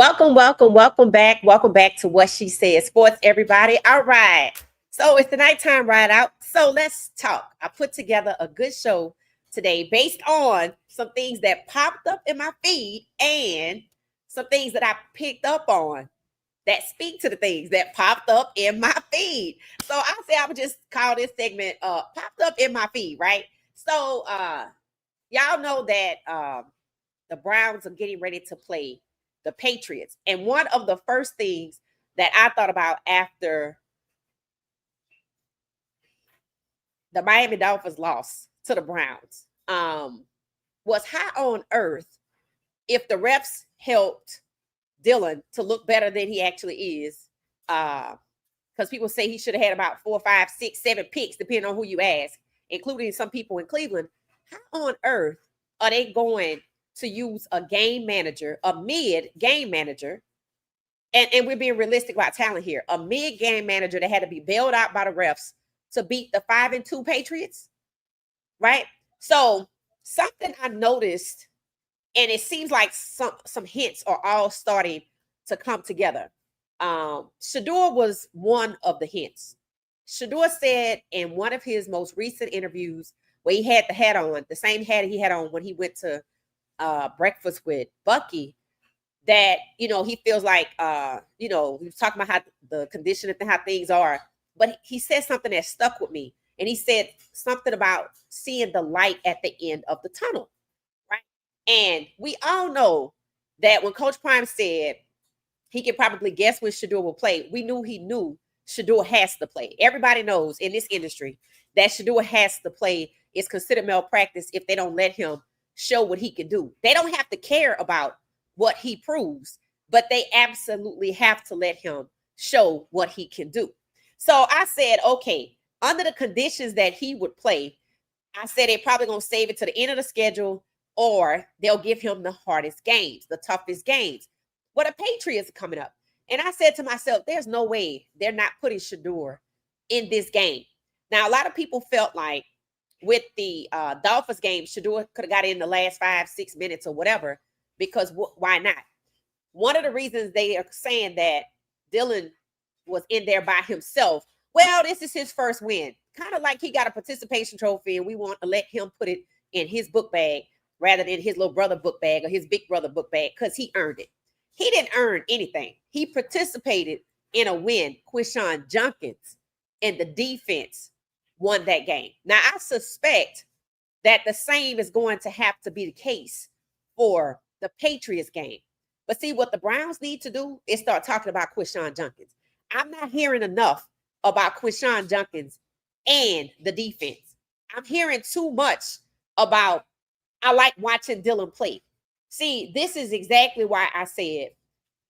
Welcome back. Welcome back to What She Said Sports, everybody. All right. So it's the nighttime ride out. So let's talk. I put together a good show today based on some things that popped up in my feed and some things that I picked up on that speak to the things that popped up in my feed. So I say I would just call this segment popped up in my feed, right? So y'all know that the Browns are getting ready to play the Patriots. And one of the first things that I thought about after the Miami Dolphins lost to the Browns was how on earth, if the refs helped Dillon to look better than he actually is, because people say he should have had about 4, 5, 6, 7 picks, depending on who you ask, including some people in Cleveland. How on earth are they going to use a game manager, a mid game manager, and we're being realistic about talent here, a mid game manager that had to be bailed out by the refs to beat the 5-2 Patriots, right? So something I noticed, and it seems like some hints are all starting to come together. Shedeur was one of the hints. Shedeur said in one of his most recent interviews where he had the hat on, the same hat he had on when he went to breakfast with Bucky, that he feels like he was talking about how the condition and how things are, but he said something that stuck with me, and he said something about seeing the light at the end of the tunnel, right? And we all know that when Coach Prime said he could probably guess when Shedeur will play, we knew he knew Shedeur has to play. Everybody knows in this industry that Shedeur has to play. It's considered malpractice if they don't let him show what he can do. They don't have to care about what he proves, but they absolutely have to let him show what he can do. So I said, okay, under the conditions that he would play, I said they're probably going to save it to the end of the schedule, or they'll give him the hardest games, the toughest games. But the Patriots are coming up. And I said to myself, there's no way they're not putting Shedeur in this game. Now, a lot of people felt like with the Dolphins game, Shedeur could have got in the last 5, 6 minutes or whatever, because why not? One of the reasons they are saying that Dillon was in there by himself, well, this is his first win. Kind of like he got a participation trophy, and we want to let him put it in his book bag rather than his little brother book bag or his big brother book bag, because he earned it. He didn't earn anything. He participated in a win. Quishon Junkins and the defense won that game. Now, I suspect that the same is going to have to be the case for the Patriots game. But see, what the Browns need to do is start talking about Quishon Junkins. I'm not hearing enough about Quishon Junkins and the defense. I'm hearing too much about, I like watching Dillon play. See, this is exactly why I said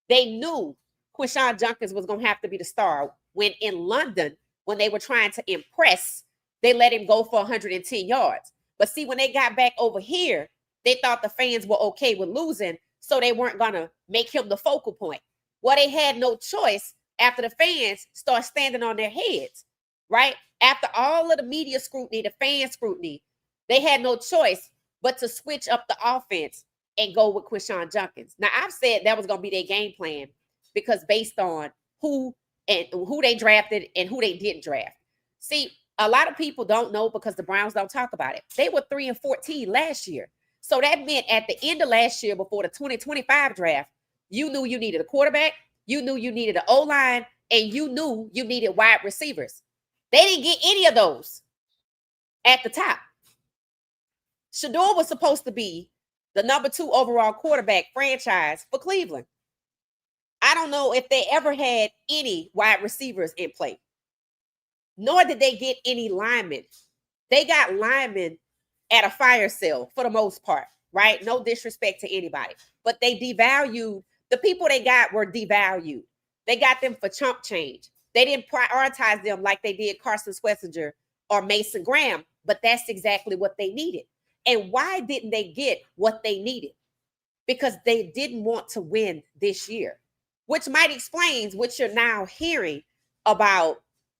they knew Quishon Junkins was going to have to be the star when in London, when they were trying to impress, they let him go for 110 yards. But see, when they got back over here, they thought the fans were okay with losing, so they weren't going to make him the focal point. Well, they had no choice after the fans start standing on their heads, right? After all of the media scrutiny, the fan scrutiny, they had no choice but to switch up the offense and go with Quishon Junkins. Now, I've said that was going to be their game plan because based on who they drafted and who they didn't draft. See, a lot of people don't know because the Browns don't talk about it. They were 3-14 last year. So that meant at the end of last year, before the 2025 draft, you knew you needed a quarterback, you knew you needed an O-line, and you knew you needed wide receivers. They didn't get any of those at the top. Shedeur was supposed to be the number 2 overall quarterback franchise for Cleveland. I don't know if they ever had any wide receivers in play, nor did they get any linemen. They got linemen at a fire sale for the most part, right? No disrespect to anybody, but they devalued the people they got were devalued. They got them for chump change. They didn't prioritize them like they did Carson Schlesinger or Mason Graham, but that's exactly what they needed. And why didn't they get what they needed? Because they didn't want to win this year, which might explain what you're now hearing about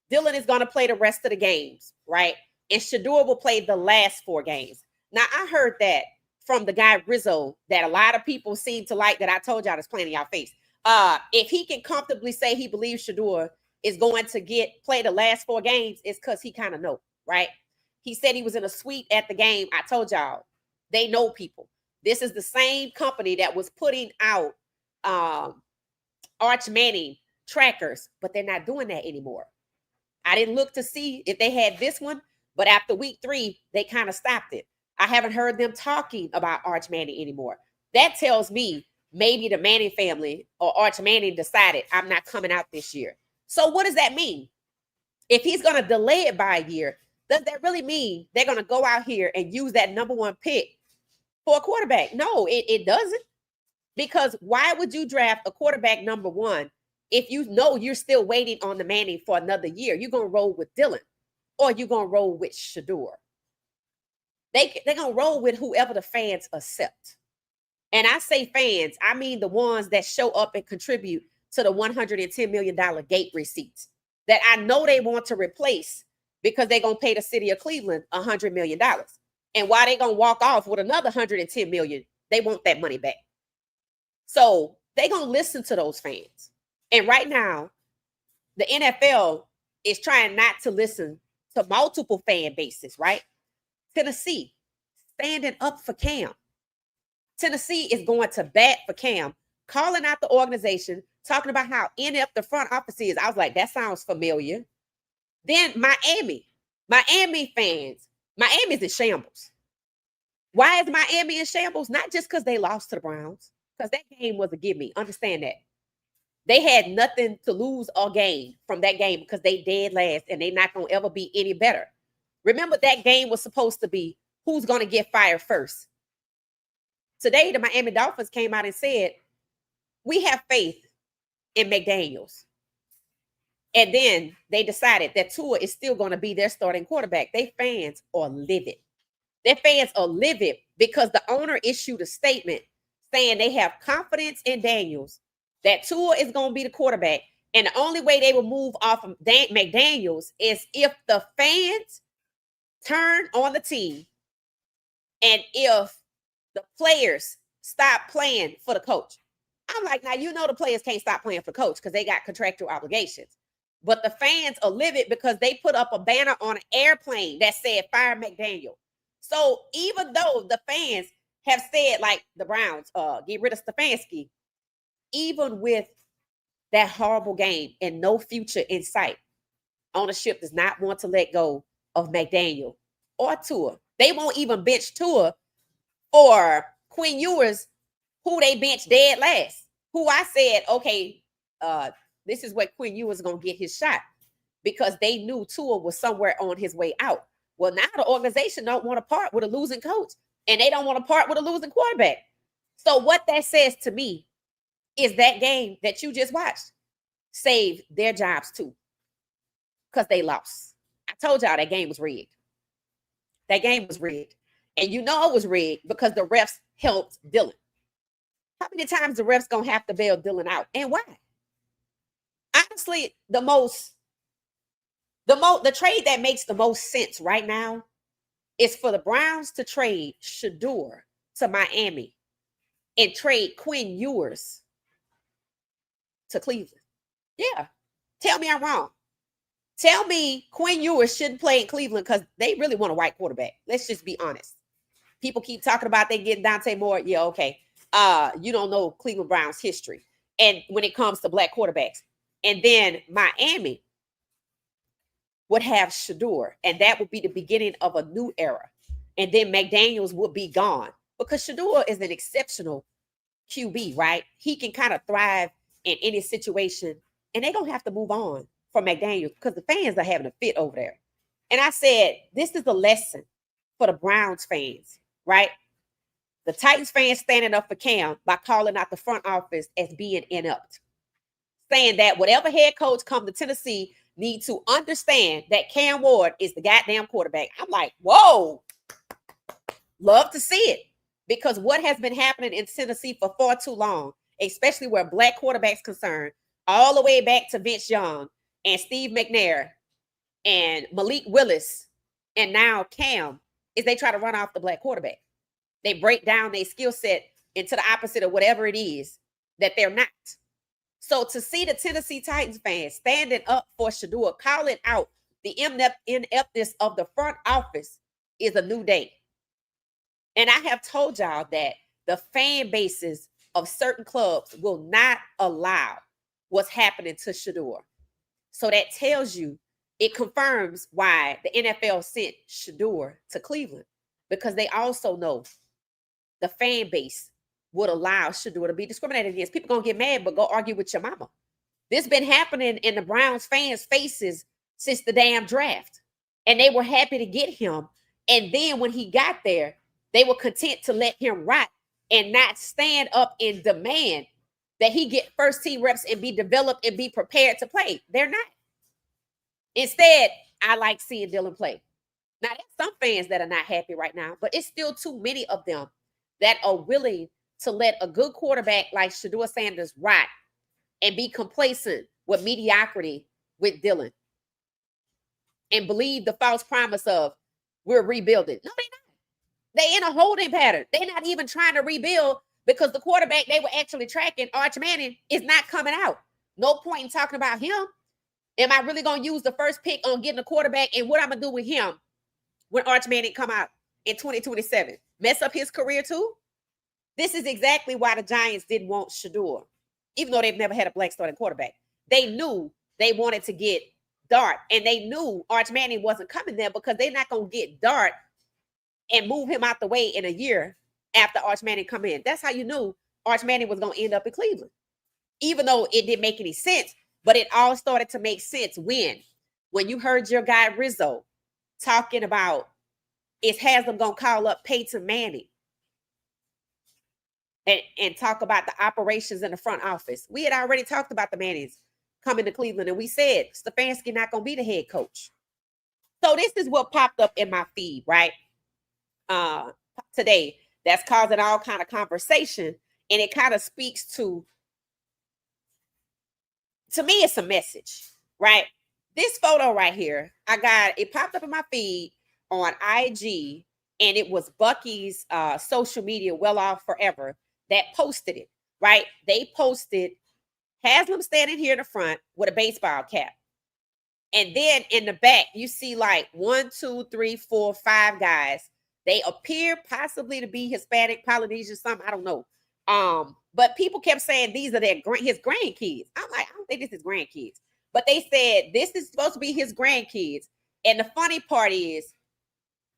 Dillon is going to play the rest of the games, right? And Shedeur will play the last 4 games. Now, I heard that from the guy Rizzo that a lot of people seem to like that I told y'all that's playing in y'all face. If he can comfortably say he believes Shedeur is going to play the last 4 games, it's because he kind of know, right? He said he was in a suite at the game. I told y'all, they know people. This is the same company that was putting out Arch Manning trackers, but they're not doing that anymore. I didn't look to see if they had this one, but after week 3, they kind of stopped it. I haven't heard them talking about Arch Manning anymore. That tells me maybe the Manning family or Arch Manning decided I'm not coming out this year. So what does that mean? If he's going to delay it by a year, does that really mean they're going to go out here and use that number 1 pick for a quarterback? No, it doesn't. Because why would you draft a quarterback number 1 if you know you're still waiting on the Manning for another year? You're going to roll with Dillon or you're going to roll with Shedeur. They're going to roll with whoever the fans accept. And I say fans, I mean the ones that show up and contribute to the $110 million gate receipts that I know they want to replace because they're going to pay the city of Cleveland $100 million. And why they going to walk off with another $110 million, they want that money back. So they're going to listen to those fans. And right now, the NFL is trying not to listen to multiple fan bases, right? Tennessee, standing up for Cam. Tennessee is going to bat for Cam, calling out the organization, talking about how inept the front office is. I was like, that sounds familiar. Then Miami fans, Miami's in shambles. Why is Miami in shambles? Not just because they lost to the Browns, because that game was a gimme. Understand that. They had nothing to lose or gain from that game because they dead last and they're not going to ever be any better. Remember, that game was supposed to be who's going to get fired first. Today, the Miami Dolphins came out and said, we have faith in McDaniels. And then they decided that Tua is still going to be their starting quarterback. Their fans are livid. Their fans are livid because the owner issued a statement saying they have confidence in Daniels, that Tua is going to be the quarterback. And the only way they will move off of McDaniels is if the fans turn on the team and if the players stop playing for the coach. I'm like, now, you know, the players can't stop playing for coach because they got contractual obligations. But the fans are livid because they put up a banner on an airplane that said fire McDaniel. So even though the fans have said, like the Browns, get rid of Stefanski, even with that horrible game and no future in sight, ownership does not want to let go of McDaniel or Tua. They won't even bench Tua or Quinn Ewers, who they benched dead last, who I said, okay, this is where Quinn Ewers is going to get his shot because they knew Tua was somewhere on his way out. Well, now the organization don't want to part with a losing coach and they don't want to part with a losing quarterback. So what that says to me is that game that you just watched saved their jobs too because they lost. I told y'all that game was rigged. That game was rigged. And you know it was rigged because the refs helped Dillon. How many times the refs gonna have to bail Dillon out? And why? Honestly, the trade that makes the most sense right now is for the Browns to trade Shedeur to Miami and trade Quinn Ewers to Cleveland. Yeah. Tell me I'm wrong. Tell me Quinn Ewers shouldn't play in Cleveland because they really want a white quarterback. Let's just be honest. People keep talking about they getting Dante Moore. Yeah, okay. You don't know Cleveland Browns history. And when it comes to black quarterbacks. And then Miami would have Shedeur. And that would be the beginning of a new era. And then McDaniels would be gone. Because Shedeur is an exceptional QB, right? He can kind of thrive in any situation. And they're going to have to move on from McDaniels because the fans are having a fit over there. And I said, this is a lesson for the Browns fans, right? The Titans fans standing up for Cam by calling out the front office as being inept. Saying that whatever head coach come to Tennessee need to understand that Cam Ward is the goddamn quarterback. I'm like, whoa. Love to see it. Because what has been happening in Tennessee for far too long, especially where black quarterbacks concerned, all the way back to Vince Young and Steve McNair and Malik Willis and now Cam, is they try to run off the black quarterback. They break down their skill set into the opposite of whatever it is that they're not. So to see the Tennessee Titans fans standing up for Shedeur, calling out the ineptness of the front office is a new day. And I have told y'all that the fan bases of certain clubs will not allow what's happening to Shedeur. So that tells you, it confirms why the NFL sent Shedeur to Cleveland, because they also know the fan base would allow Shedeur to be discriminated against. People gonna get mad, but go argue with your mama. This been happening in the Browns fans' faces since the damn draft. And they were happy to get him. And then when he got there, they were content to let him rot and not stand up and demand that he get first team reps and be developed and be prepared to play. They're not. Instead, I like seeing Dillon play. Now, there's some fans that are not happy right now, but it's still too many of them that are willing to let a good quarterback like Shedeur Sanders rot and be complacent with mediocrity with Dillon and believe the false promise of we're rebuilding. No, they're not. They're in a holding pattern. They're not even trying to rebuild because the quarterback they were actually tracking, Arch Manning, is not coming out. No point in talking about him. Am I really going to use the first pick on getting a quarterback, and what I'm going to do with him when Arch Manning come out in 2027? Mess up his career too? This is exactly why the Giants didn't want Shedeur, even though they've never had a black starting quarterback. They knew they wanted to get Dart, and they knew Arch Manning wasn't coming there because they're not going to get Dart and move him out the way in a year after Arch Manning come in. That's how you knew Arch Manning was going to end up in Cleveland, even though it didn't make any sense. But it all started to make sense when you heard your guy Rizzo talking about, is Haslam going to call up Peyton Manning and talk about the operations in the front office. We had already talked about the Mannings coming to Cleveland, and we said Stefanski not going to be the head coach. So this is what popped up in my feed, right? Today, that's causing all kind of conversation, and it kind of speaks to me, it's a message, right? This photo right here, it popped up in my feed on IG, and it was Bucky's social media, Well Off Forever, that posted it, right? They posted Haslam standing here in the front with a baseball cap. And then in the back, you see like 1, 2, 3, 4, 5 guys. They appear possibly to be Hispanic, Polynesian, something, I don't know. But people kept saying these are his grandkids. I'm like, I don't think this is grandkids. But they said this is supposed to be his grandkids. And the funny part is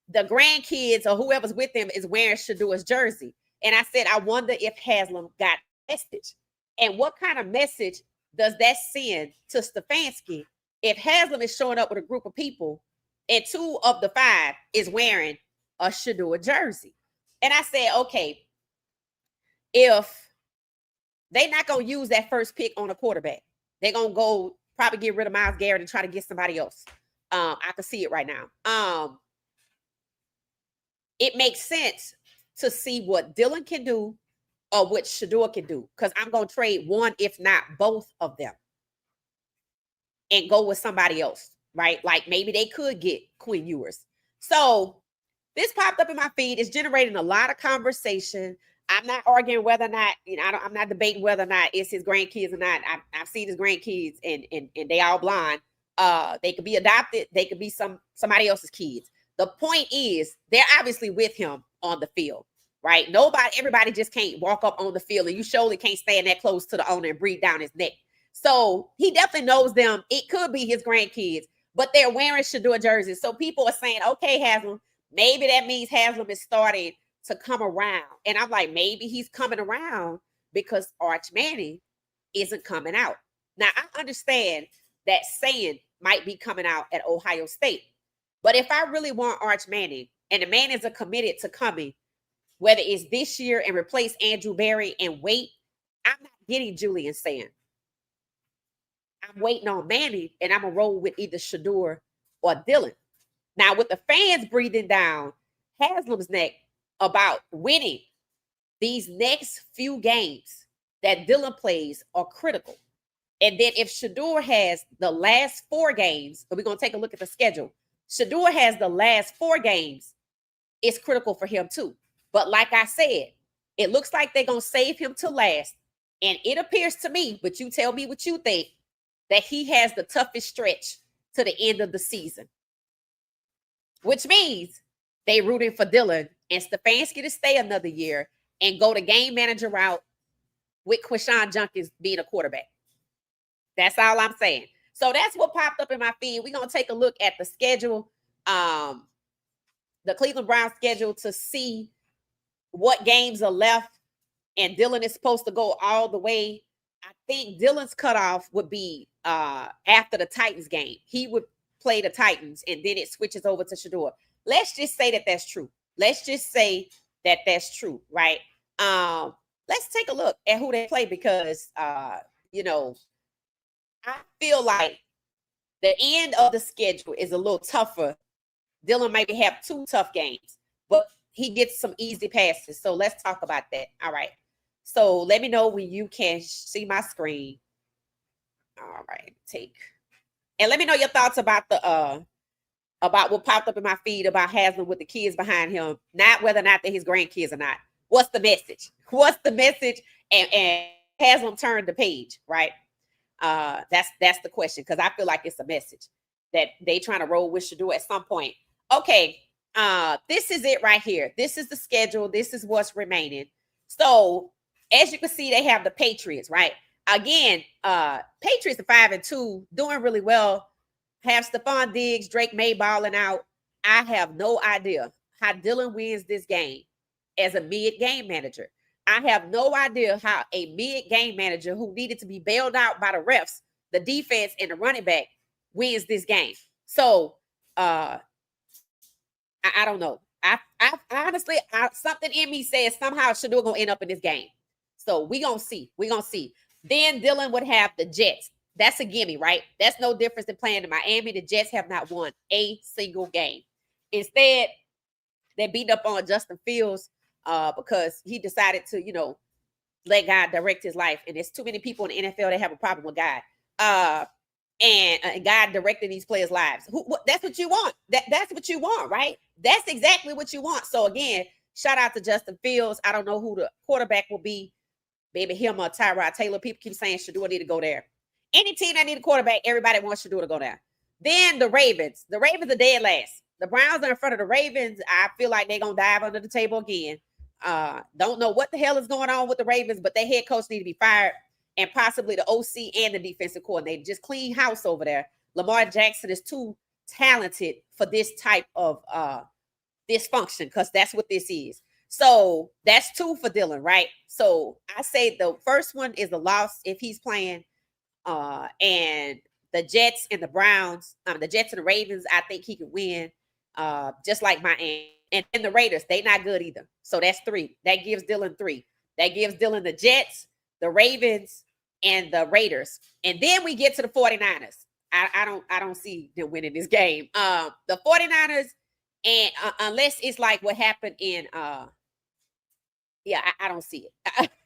the grandkids or whoever's with them is wearing Shedeur's jersey. And I said, I wonder if Haslam got a message. And what kind of message does that send to Stefanski if Haslam is showing up with a group of people and 2 of the 5 is wearing a Shedeur jersey? And I said, okay, if they're not going to use that first pick on a quarterback, they're going to go probably get rid of Myles Garrett and try to get somebody else. I can see it right now. It makes sense to see what Dillon can do or what Shedeur can do, because I'm going to trade one, if not both of them, and go with somebody else, right? Like maybe they could get Quinn Ewers. So this popped up in my feed. It's generating a lot of conversation. I'm not arguing whether or not, I'm not debating whether or not it's his grandkids or not. I've seen his grandkids and they all blind. They could be adopted. They could be somebody else's kids. The point is they're obviously with him on the field, right? Everybody just can't walk up on the field, and you surely can't stand that close to the owner and breathe down his neck. So he definitely knows them. It could be his grandkids, but they're wearing Shedeur jerseys. So people are saying, okay, Haslam, maybe that means Haslam is starting to come around. And I'm like, maybe he's coming around because Arch Manning isn't coming out. Now, I understand that saying might be coming out at Ohio State. But if I really want Arch Manning, and the Mannings are committed to coming, whether it's this year and replace Andrew Berry and wait, I'm not getting Julian Sand. I'm waiting on Manning, and I'm going to roll with either Shedeur or Dillon. Now, with the fans breathing down Haslam's neck about winning these next few games that Dillon plays are critical. And then if Shedeur has the last 4 games, so we're going to take a look at the schedule. Shedeur has the last 4 games. It's critical for him too. But like I said, it looks like they're going to save him to last And it appears to me, but you tell me what you think, that he has the toughest stretch to the end of the season, which means they rooting for Dillon and Stefanski to stay another year and go the game manager route with Quinshon Judkins being a quarterback. That's all I'm saying. So that's what popped up in my feed. We're going to take a look at the schedule, the Cleveland Browns schedule, to see what games are left. And Dillon is supposed to go all the way. I think Dillon's cutoff would be after the Titans game. He would play the Titans, and then it switches over to Shedeur. Let's just say that that's true. Let's just say that that's true, right? Let's take a look at who they play, because, you know, I feel like the end of the schedule is a little tougher. Dillon maybe have 2 tough games, but he gets some easy passes. So let's talk about that. All right. So let me know when you can see my screen. All right. And let me know your thoughts about the about what popped up in my feed about Haslam with the kids behind him, not whether or not they're his grandkids or not. What's the message? What's the message? And Haslam turned the page, right? That's the question, because I feel like it's a message that they trying to roll with Shedeur at some point. Okay, this is it right here. This is the schedule. This is what's remaining. So as you can see, they have the Patriots, right? Again, Patriots are 5-2, doing really well. Have Stephon Diggs, Drake May balling out. I have no idea how Dillon wins this game as a mid-game manager. I have no idea how a mid-game manager who needed to be bailed out by the refs, the defense, and the running back wins this game. So I don't know. I honestly, something in me says somehow Shedeur gonna end up in this game. So we gonna see. Then Dillon would have the Jets. That's a gimme, right? That's no difference than playing in Miami. The Jets have not won a single game. Instead, they beat up on Justin Fields because he decided to, you know, let God direct his life. And there's too many people in the NFL that have a problem with God. And God directing these players' lives. That's what you want. That's what you want, right? That's exactly what you want. So again, shout out to Justin Fields. I don't know who the quarterback will be. Maybe him or Tyrod Taylor. People keep saying Shedeur need to go there. Any team that need a quarterback, everybody wants Shedeur to go there. Then the Ravens. The Ravens are dead last. The Browns are in front of the Ravens. I feel like they're going to dive under the table again. Don't know what the hell is going on with the Ravens, but their head coach need to be fired, and possibly the OC and the defensive coordinator. Just clean house over there. Lamar Jackson is too talented for this type of dysfunction, because that's what this is. So that's 2 for Dillon, right? So I say the first one is a loss if he's playing. And the Jets and the Browns, the Jets and the Ravens, I think he could win, just like Miami. And then the Raiders, they not good either. So that's 3. That gives Dillon 3. That gives Dillon the Jets, the Ravens, and the Raiders. And then we get to the 49ers. I don't see them winning this game. The 49ers, and unless it's like what happened in I don't see it.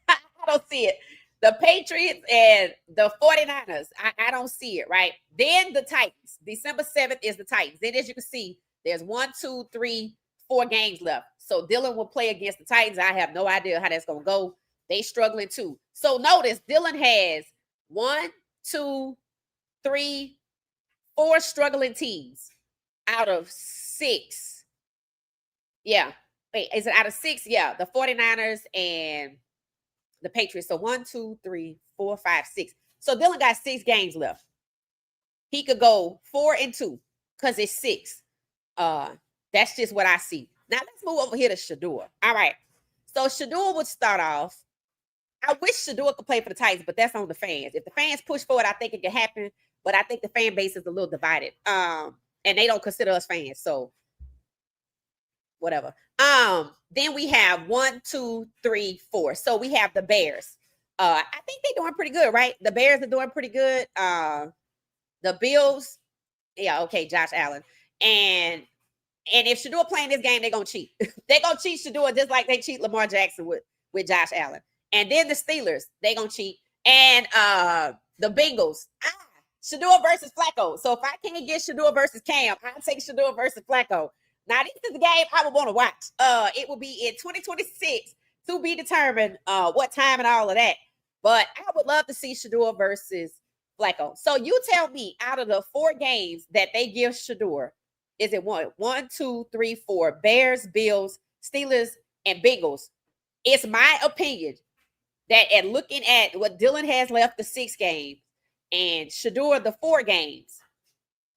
I don't see it. The Patriots and the 49ers, I don't see it, right? Then the Titans. December 7th is the Titans. Then, as you can see, there's 1, 2, 3, 4 games left. So Dillon will play against the Titans. I have no idea how that's going to go. They struggling too. So notice Dillon has 1, 2, 3, 4 struggling teams out of 6. Yeah. Wait, is it out of 6? Yeah. The 49ers and the Patriots. So 1, 2, 3, 4, 5, 6. So Dillon got 6 games left. He could go 4-2 because it's 6. That's just what I see. Now let's move over here to Shedeur. All right. So Shedeur would start off. I wish Shedeur could play for the Titans, but that's on the fans. If the fans push for it, I think it can happen. But I think the fan base is a little divided. And they don't consider us fans. So whatever. Then we have 1, 2, 3, 4. So we have the Bears. I think they're doing pretty good, right? The Bears are doing pretty good. The Bills, yeah, okay, Josh Allen. And if Shedeur playing this game, they're gonna cheat. They're gonna cheat Shedeur just like they cheat Lamar Jackson with Josh Allen. And then the Steelers, they're gonna cheat. And the Bengals, Shedeur versus Flacco. So if I can't get Shedeur versus Cam, I'll take Shedeur versus Flacco. Now, this is the game I would want to watch. It will be in 2026 to be determined what time and all of that. But I would love to see Shedeur versus Flacco. So you tell me, out of the 4 games that they give Shedeur, is it one, two, three, four? Bears, Bills, Steelers, and Bengals. It's my opinion that at looking at what Dillon has left the 6 games and Shedeur the 4 games,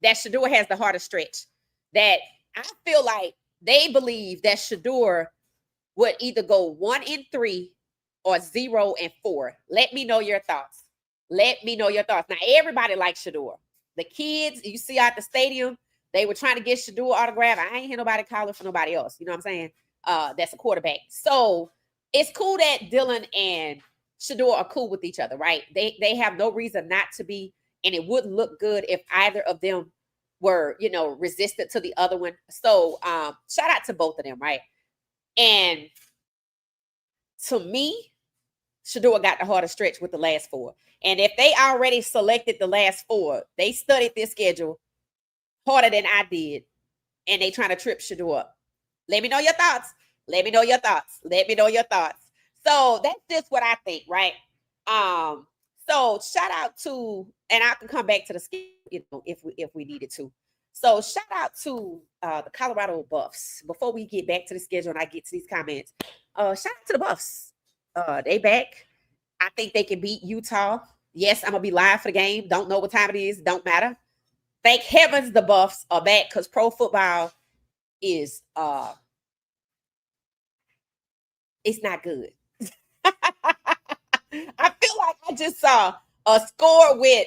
that Shedeur has the hardest stretch. That I feel like they believe that Shedeur would either go 1-3 or 0-4. Let me know your thoughts. Let me know your thoughts. Now, everybody likes Shedeur. The kids, you see out the stadium, they were trying to get Shedeur autograph. I ain't hear nobody calling for nobody else. You know what I'm saying? That's a quarterback. So it's cool that Dillon and Shedeur are cool with each other, right? They have no reason not to be, and it wouldn't look good if either of them were, resistant to the other one. So shout out to both of them, right? And to me, Shedeur got the hardest stretch with the last 4. And if they already selected the last 4, they studied this schedule harder than I did, and they trying to trip Shedeur up. Let me know your thoughts. Let me know your thoughts. Let me know your thoughts. So that's just what I think, right? So shout out to, and I can come back to the schedule, if we needed to. So shout out to the Colorado Buffs. Before we get back to the schedule and I get to these comments, shout out to the Buffs. They back. I think they can beat Utah. Yes, I'm gonna be live for the game. Don't know what time it is. Don't matter. Thank heavens the Buffs are back, because pro football is it's not good. I feel like I just saw a score with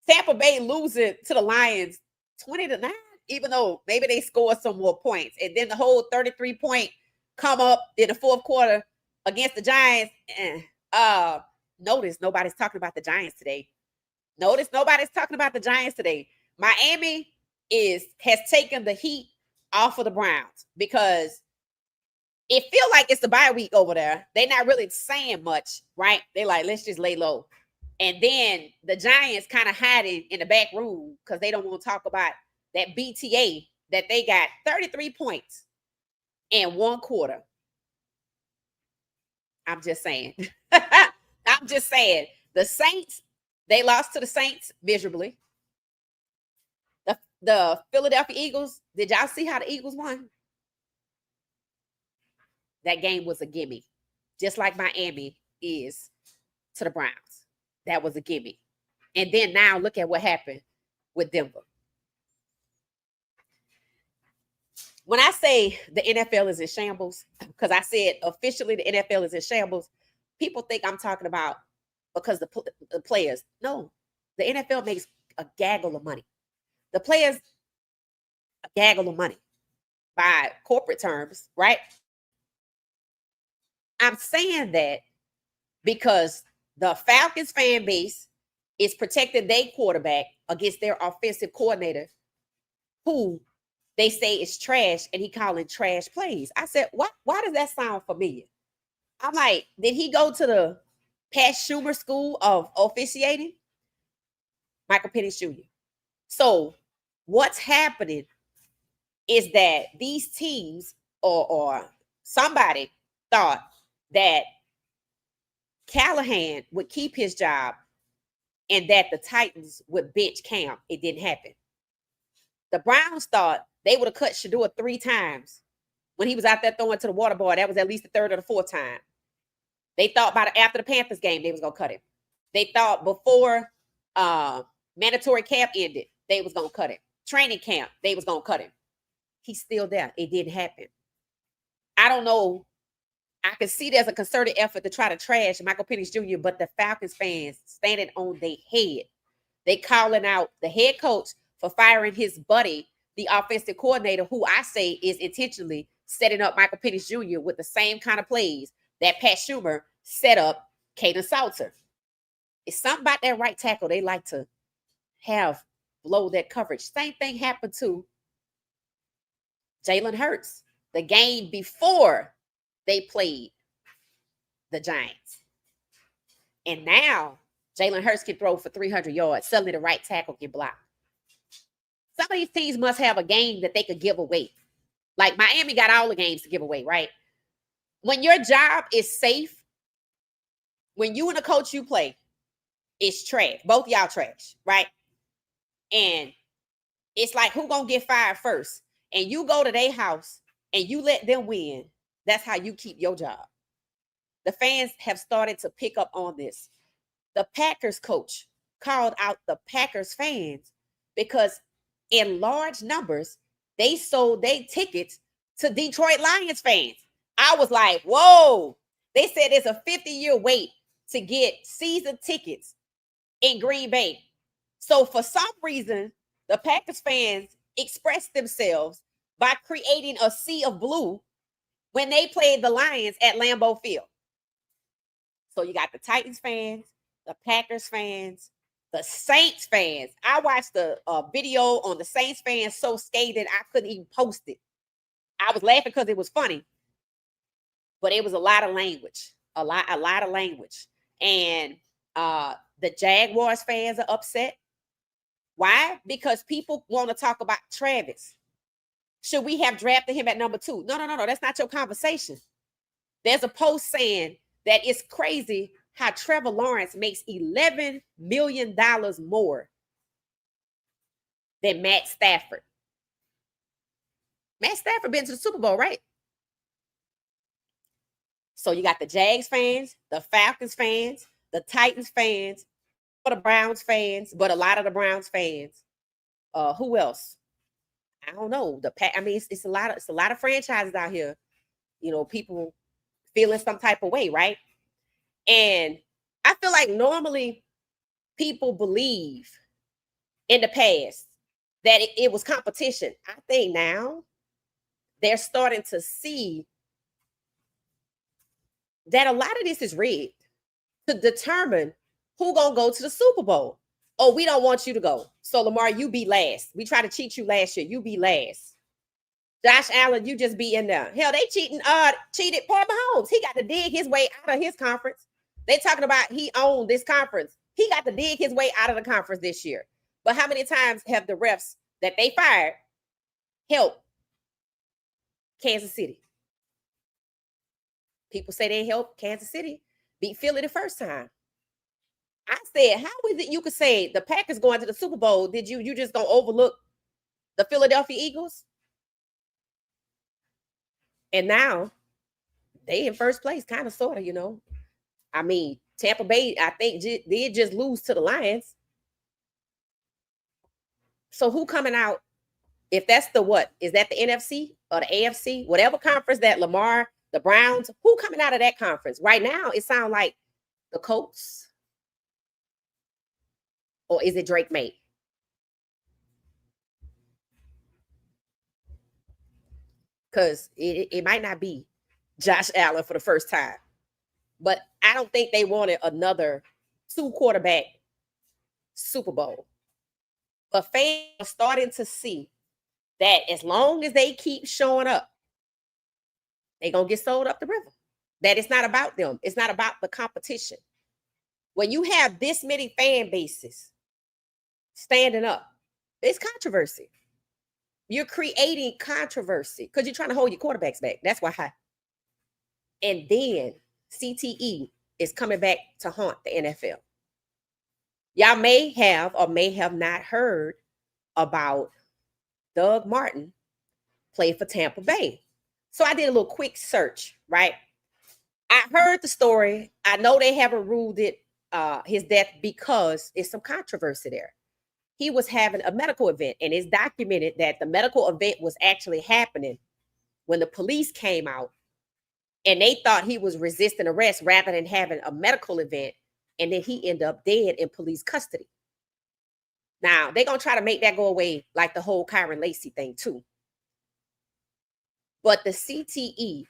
Tampa Bay losing to the Lions 20-9, even though maybe they scored some more points. And then the whole 33-point come up in the fourth quarter against the Giants. Notice nobody's talking about the Giants today. Notice nobody's talking about the Giants today. Miami has taken the heat off of the Browns, because it feel like it's the bye week over there. They're not really saying much, right? They like, let's just lay low. And then the Giants kind of hiding in the back room because they don't want to talk about that BTA that they got 33 points in 1 quarter. I'm just saying. I'm just saying. The Saints, they lost to the Saints miserably. The Philadelphia Eagles, did y'all see how the Eagles won? That game was a gimme, just like Miami is to the Browns. That was a gimme. And then now look at what happened with Denver. When I say the NFL is in shambles, because I said officially the NFL is in shambles, people think I'm talking about because the players. No, the NFL makes a gaggle of money. The players, a gaggle of money by corporate terms, right? I'm saying that because the Falcons fan base is protecting their quarterback against their offensive coordinator, who they say is trash, and he calling trash plays. I said, why does that sound familiar? I'm like, did he go to the Pat Schumer school of officiating? Michael Penix Jr. So what's happening is that these teams or somebody thought that Callahan would keep his job and that the Titans would bench Cam. It didn't happen. The Browns thought they would have cut Shedeur 3 times when he was out there throwing to the water boy. That was at least the 3rd or the 4th time. They thought after the Panthers game, they was going to cut him. They thought before mandatory camp ended, they was going to cut him. Training camp, they was going to cut him. He's still there. It didn't happen. I don't know. I can see there's a concerted effort to try to trash Michael Penix Jr., but the Falcons fans standing on their head. They calling out the head coach for firing his buddy, the offensive coordinator, who I say is intentionally setting up Michael Penix Jr. with the same kind of plays that Pat Schumer set up Kaden Salter. It's something about that right tackle they like to have blow that coverage. Same thing happened to Jalen Hurts the game before they played the Giants. And now Jalen Hurts can throw for 300 yards. Suddenly the right tackle can block. Some of these teams must have a game that they could give away. Like Miami got all the games to give away, right? When your job is safe, when you and the coach you play is trash, both y'all trash, right? And it's like, who gonna get fired first? And you go to their house and you let them win. That's how you keep your job. The fans have started to pick up on this. The Packers coach called out the Packers fans because in large numbers, they sold their tickets to Detroit Lions fans. I was like, whoa. They said it's a 50-year wait to get season tickets in Green Bay. So for some reason, the Packers fans expressed themselves by creating a sea of blue when they played the Lions at Lambeau Field. So you got the Titans fans, the Packers fans, the Saints fans. I watched the video on the Saints fans so scathing I couldn't even post it. I was laughing because it was funny, but it was a lot of language, a lot of language. And the Jaguars fans are upset. Why? Because people want to talk about Travis. Should we have drafted him at number 2? No. That's not your conversation. There's a post saying that it's crazy how Trevor Lawrence makes $11 million more than Matt Stafford. Matt Stafford been to the Super Bowl, right? So you got the Jags fans, the Falcons fans, the Titans fans, the Browns fans, but a lot of the Browns fans. Who else? I don't know. It's a lot of franchises out here. You know, people feeling some type of way, right? And I feel like normally people believe in the past that it was competition. I think now they're starting to see that a lot of this is rigged to determine who gonna go to the Super Bowl. Oh, we don't want you to go. So Lamar, you be last. We tried to cheat you last year. You be last. Josh Allen, you just be in there. Hell, they cheated Pat Mahomes. He got to dig his way out of his conference. They talking about he owned this conference. He got to dig his way out of the conference this year. But how many times have the refs that they fired helped Kansas City? People say they helped Kansas City beat Philly the first time. I said, how is it you could say the Packers going to the Super Bowl? Did you just gonna overlook the Philadelphia Eagles? And now they in first place, kind of, sort of, you know. I mean, Tampa Bay, I think, did just lose to the Lions. So who coming out? If that's the what? Is that the NFC or the AFC? Whatever conference that Lamar, the Browns, who coming out of that conference? Right now, it sounds like the Colts. Or is it Drake May? Because it might not be Josh Allen for the first time. But I don't think they wanted another 2-quarterback Super Bowl. But fans are starting to see that as long as they keep showing up, they're going to get sold up the river. That it's not about them. It's not about the competition. When you have this many fan bases standing up, it's controversy. You're creating controversy because you're trying to hold your quarterbacks back. That's why. And then CTE is coming back to haunt the NFL. Y'all may have or may have not heard about Doug Martin played for Tampa Bay. So I did a little quick search, right? I heard the story. I know they haven't ruled it his death because it's some controversy there. He was having a medical event, and it's documented that the medical event was actually happening when the police came out, and they thought he was resisting arrest rather than having a medical event, and then he ended up dead in police custody. Now, they're going to try to make that go away like the whole Kyron Lacey thing too. But the CTE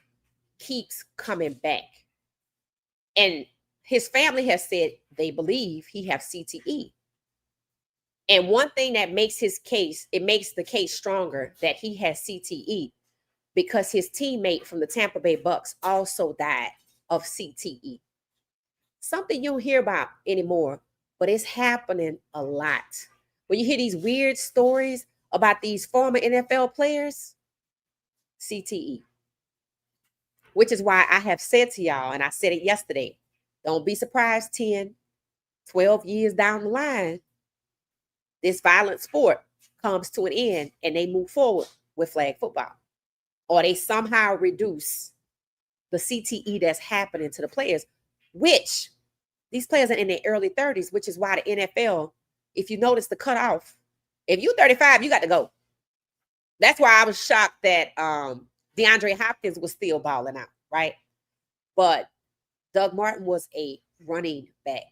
keeps coming back. And his family has said they believe he has CTE. And one thing that makes his case, it makes the case stronger that he has CTE because his teammate from the Tampa Bay Bucks also died of CTE. Something you don't hear about anymore, but it's happening a lot. When you hear these weird stories about these former NFL players, CTE. Which is why I have said to y'all, and I said it yesterday, Don't be surprised 10, 12 years down the line, this violent sport comes to an end and they move forward with flag football. Or they somehow reduce the CTE that's happening to the players, which these players are in their early 30s, which is why the NFL, if you notice the cutoff, if you're 35, you got to go. That's why I was shocked that DeAndre Hopkins was still balling out, right? But Doug Martin was a running back.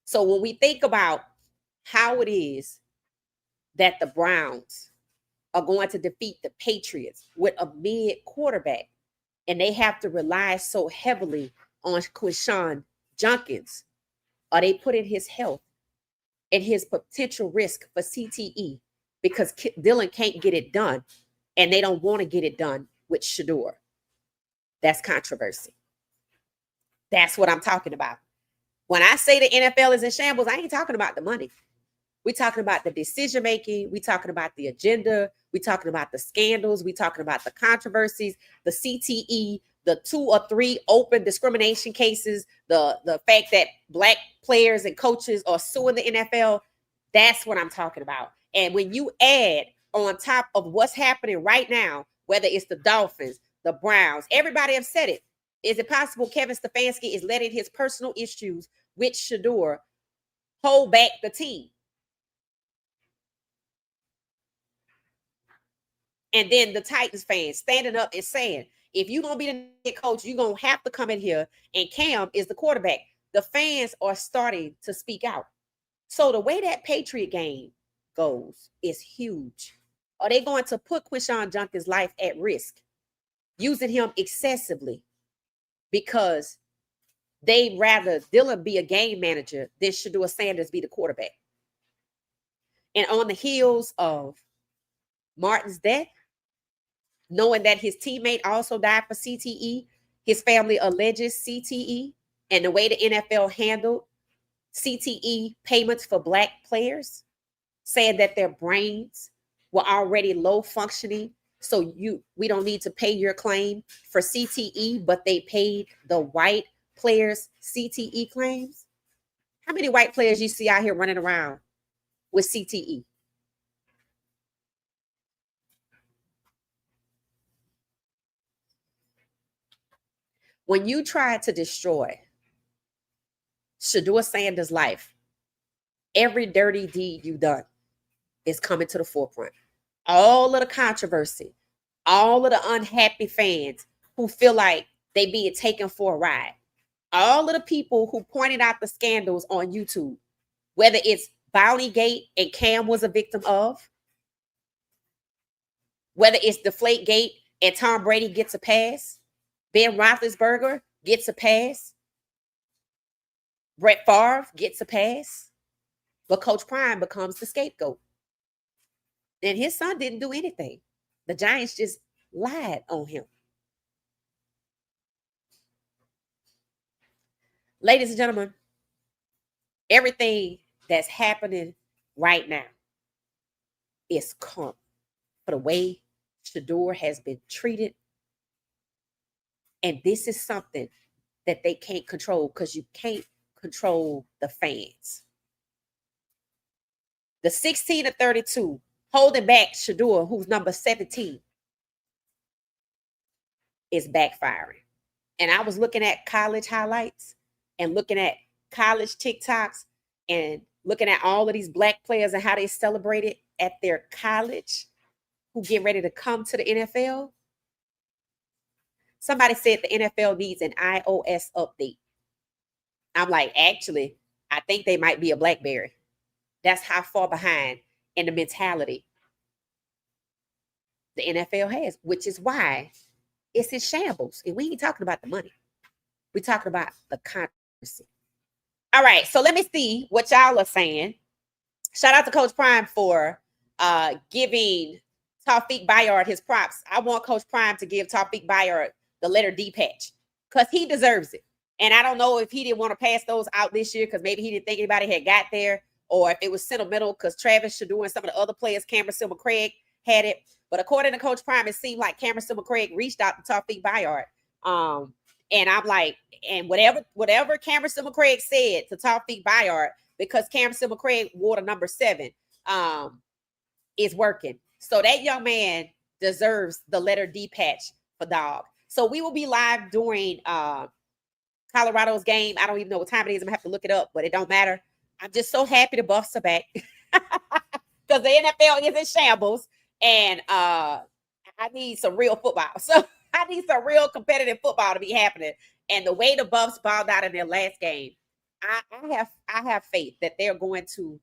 So when we think about how it is that the Browns are going to defeat the Patriots with a mid quarterback, and they have to rely so heavily on Quinshon Judkins, are they putting his health and his potential risk for CTE because Dillon can't get it done and they don't want to get it done with Shedeur? That's controversy. That's what I'm talking about. When I say the NFL is in shambles, I ain't talking about the money. We're talking about the decision making. We're talking about the agenda. We're talking about the scandals. We're talking about the controversies, the CTE, the 2 or 3 open discrimination cases, the fact that Black players and coaches are suing the NFL. That's what I'm talking about. And when you add on top of what's happening right now, whether it's the Dolphins, the Browns, everybody have said it. Is it possible Kevin Stefanski is letting his personal issues with Shedeur hold back the team? And then the Titans fans standing up and saying, if you're going to be the head coach, you're going to have to come in here, and Cam is the quarterback. The fans are starting to speak out. So the way that Patriot game goes is huge. Are they going to put Quinshon Judkins' life at risk, using him excessively because they'd rather Dillon be a game manager than Shedeur Sanders be the quarterback? And on the heels of Martin's death, knowing that his teammate also died for CTE, his family alleges CTE, and the way the NFL handled CTE payments for Black players, saying that their brains were already low functioning, so we don't need to pay your claim for CTE, but they paid the white players' CTE claims. How many white players you see out here running around with CTE? When you try to destroy Shedeur Sanders' life, every dirty deed you've done is coming to the forefront. All of the controversy, all of the unhappy fans who feel like they being taken for a ride, all of the people who pointed out the scandals on YouTube, whether it's Bounty Gate and Cam was a victim of, whether it's Deflate Gate and Tom Brady gets a pass, Ben Roethlisberger gets a pass, Brett Favre gets a pass, but Coach Prime becomes the scapegoat. And his son didn't do anything. The Giants just lied on him. Ladies and gentlemen, everything that's happening right now is karma for the way Shedeur has been treated. And this is something that they can't control because you can't control the fans. The 16-32 holding back Shedeur, who's number 17, is backfiring. And I was looking at college highlights and looking at college TikToks and looking at all of these Black players and how they celebrated at their college who get ready to come to the NFL. Somebody said the NFL needs an iOS update. I'm like, actually, I think they might be a BlackBerry. That's how far behind in the mentality the NFL has, which is why it's in shambles. And we ain't talking about the money. We're talking about the controversy. All right, so let me see what y'all are saying. Shout out to Coach Prime for giving Tawfiq Bayard his props. I want Coach Prime to give Tawfiq Bayard the letter D patch because he deserves it. And I don't know if he didn't want to pass those out this year because maybe he didn't think anybody had got there, or if it was sentimental because Travis Shedeur and some of the other players, Cameron Silver-Craig, had it. But according to Coach Prime, it seemed like Cameron Silver-Craig reached out to Tawfiq Bayard And I'm like, and whatever Cameron Craig said to Taufik Bayard, because Cameron Craig wore the number 7, is working. So that young man deserves the letter D patch for dog. So we will be live during Colorado's game. I don't even know what time it is. I'm gonna have to look it up, but it don't matter. I'm just so happy the Buffs are back because the NFL is in shambles, and I need some real football. So I need some real competitive football to be happening. And the way the Buffs balled out in their last game, I have faith that they're going to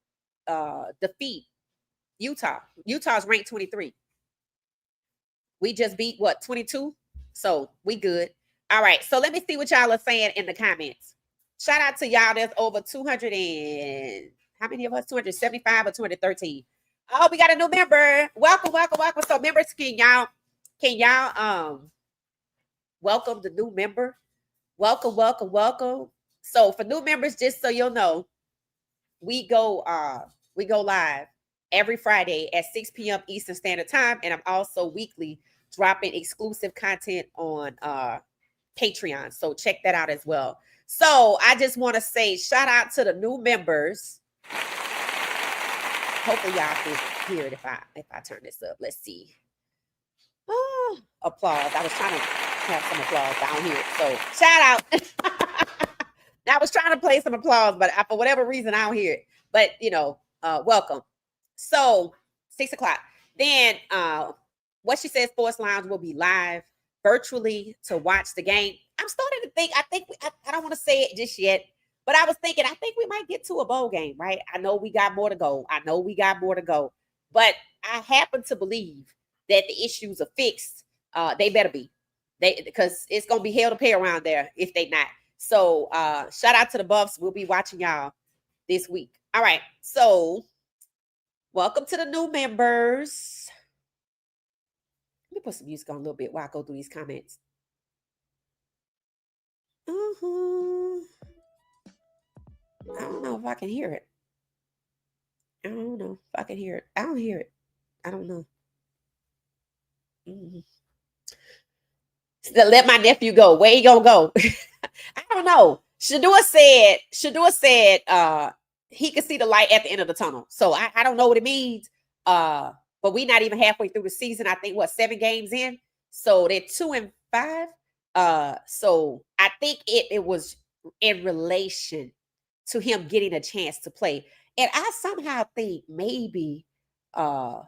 defeat Utah. Utah's ranked 23. We just beat what, 22? So we good. All right. So let me see what y'all are saying in the comments. Shout out to y'all. There's over 200 and how many of us? 275 or 213. Oh, we got a new member. Welcome. So members, can y'all welcome the new member? Welcome. So for new members, just so you'll know, we go live every Friday at 6 p.m. Eastern Standard Time, and I'm also weekly dropping exclusive content on Patreon. So check that out as well. So I just want to say shout out to the new members. Hopefully y'all can hear it if I turn this up. Let's see. Oh, applause. I was trying to have some applause. I don't hear it. So shout out. I was trying to play some applause, but for whatever reason, I don't hear it. But welcome. So 6 o'clock. Then What She Said Sports Lounge will be live virtually to watch the game. I'm starting to think, I don't want to say it just yet, but I was thinking, I think we might get to a bowl game, right? I know we got more to go. But I happen to believe that the issues are fixed. They better be. Because it's going to be hell to pay around there if they not. So shout out to the Buffs. We'll be watching y'all this week. All right. So welcome to the new members. Let me put some music on a little bit while I go through these comments. I don't know if I can hear it. I don't know if I can hear it. I don't hear it. I don't know. Let my nephew go. Where he gonna go? I don't know. Shedeur said he could see the light at the end of the tunnel. So I don't know what it means. But we're not even halfway through the season. I think 7 games in. So they're 2-5. So I think it was in relation to him getting a chance to play. And I somehow think maybe the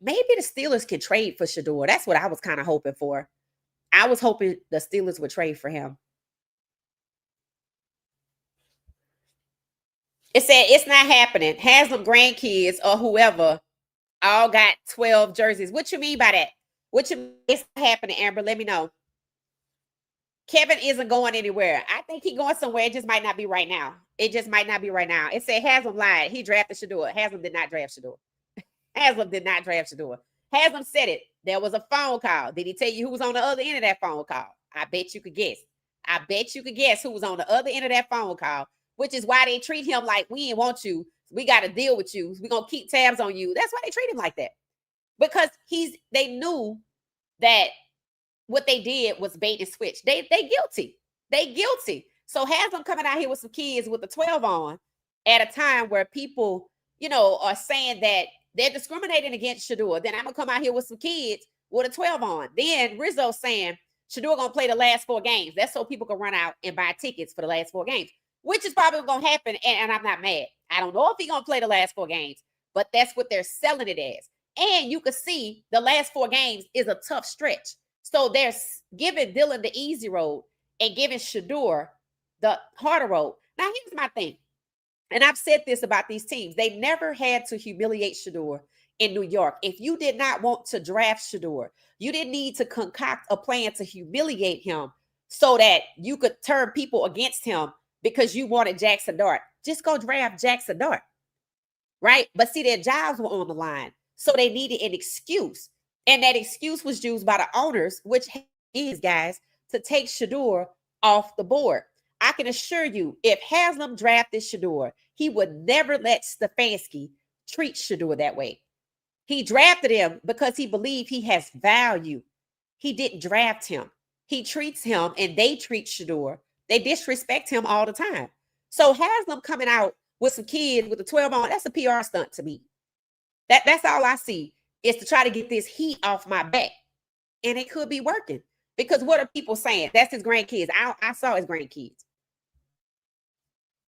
Steelers can trade for Shedeur. That's what I was kind of hoping for. I was hoping the Steelers would trade for him. It said it's not happening. Haslam grandkids or whoever all got 12 jerseys. What you mean by that? It's not happening, Amber? Let me know. Kevin isn't going anywhere. I think he's going somewhere. It just might not be right now. It said Haslam lied. He drafted Shedeur. Haslam did not draft Shedeur. Haslam said it. There was a phone call. Did he tell you who was on the other end of that phone call? I bet you could guess. Who was on the other end of that phone call, which is why they treat him like we ain't want you. We got to deal with you. We're going to keep tabs on you. That's why they treat him like that. Because they knew that what they did was bait and switch. They guilty. So Haslam coming out here with some kids with the 12 on at a time where people, are saying that they're discriminating against Shedeur. Then I'm going to come out here with some kids with a 12 on. Then Rizzo saying Shedeur going to play the last 4 games. That's so people can run out and buy tickets for the last 4 games, which is probably going to happen. And I'm not mad. I don't know if he's going to play the last 4 games, but that's what they're selling it as. And you can see the last 4 games is a tough stretch. So they're giving Dillon the easy road and giving Shedeur the harder road. Now, here's my thing. And I've said this about these teams. They never had to humiliate Shedeur in New York. If you did not want to draft Shedeur, you didn't need to concoct a plan to humiliate him so that you could turn people against him because you wanted Jackson Dart. Just go draft Jackson Dart, right? But see, their jobs were on the line. So they needed an excuse. And that excuse was used by the owners, which is, guys, to take Shedeur off the board. I can assure you, if Haslam drafted Shedeur, he would never let Stefanski treat Shedeur that way. He drafted him because he believed he has value. He didn't draft him he treats him and they treat Shedeur. They disrespect him all the time. So Haslam coming out with some kids with the 12 on, that's a PR stunt to me. That's all I see is to try to get this heat off my back. And it could be working. Because what are people saying? That's his grandkids. I saw his grandkids.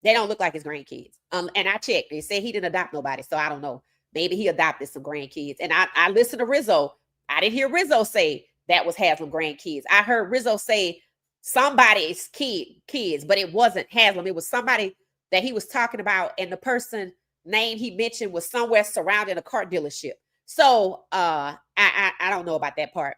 They don't look like his grandkids. And I checked. They said he didn't adopt nobody. So I don't know. Maybe he adopted some grandkids. And I listened to Rizzo. I didn't hear Rizzo say that was Haslam grandkids. I heard Rizzo say somebody's kids, but it wasn't Haslam. It was somebody that he was talking about. And the person name he mentioned was somewhere surrounding a car dealership. So I don't know about that part.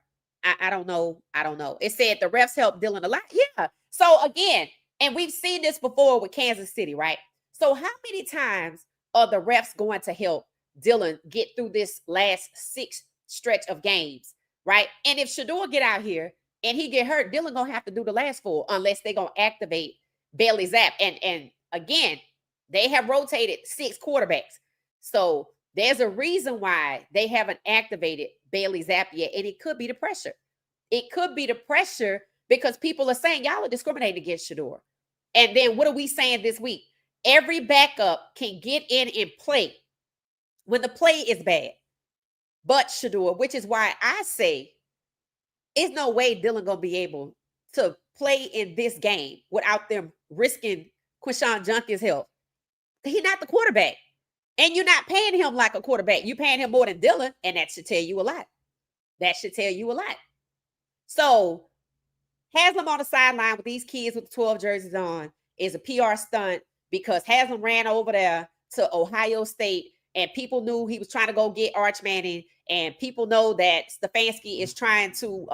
I don't know. I don't know. It said the refs helped Dillon a lot. Yeah. So again, and we've seen this before with Kansas City, right? So how many times are the refs going to help Dillon get through this last 6 stretch of games, right? And if Shedeur get out here and he get hurt, Dillon gonna have to do the last 4 unless they're gonna activate Bailey Zapp. And again, they have rotated 6 quarterbacks. So there's a reason why they haven't activated Bailey Zapp yet, and it could be the pressure. It could be the pressure because people are saying y'all are discriminating against Shedeur. And then what are we saying this week? Every backup can get in and play when the play is bad. But Shedeur, which is why I say there's no way Dillon gonna be able to play in this game without them risking Quinshon Junkins' health. He's not the quarterback. And you're not paying him like a quarterback. You're paying him more than Dillon, and that should tell you a lot. That should tell you a lot. So Haslam on the sideline with these kids with the 12 jerseys on is a PR stunt because Haslam ran over there to Ohio State and people knew he was trying to go get Arch Manning, and people know that Stefanski is trying to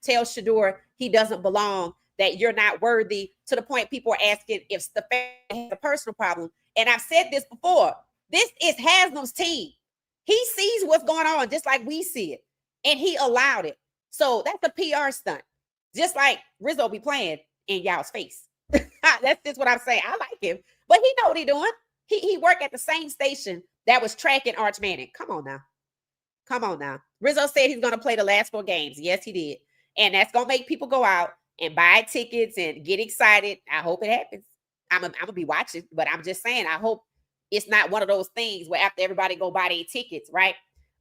tell Shedeur he doesn't belong, that you're not worthy, to the point people are asking if Stefanski has a personal problem. And I've said this before. This is Haslam's team. He sees what's going on just like we see it, and he allowed it. So that's a PR stunt. Just like Rizzo be playing in y'all's face. That's just what I'm saying. I like him, but he know what he doing. He worked at the same station that was tracking Arch Manning. Come on now. Come on now. Rizzo said he's going to play the last 4 games. Yes, he did. And that's going to make people go out and buy tickets and get excited. I hope it happens. I'm going to be watching, but I'm just saying, I hope it's not one of those things where after everybody go buy their tickets, right?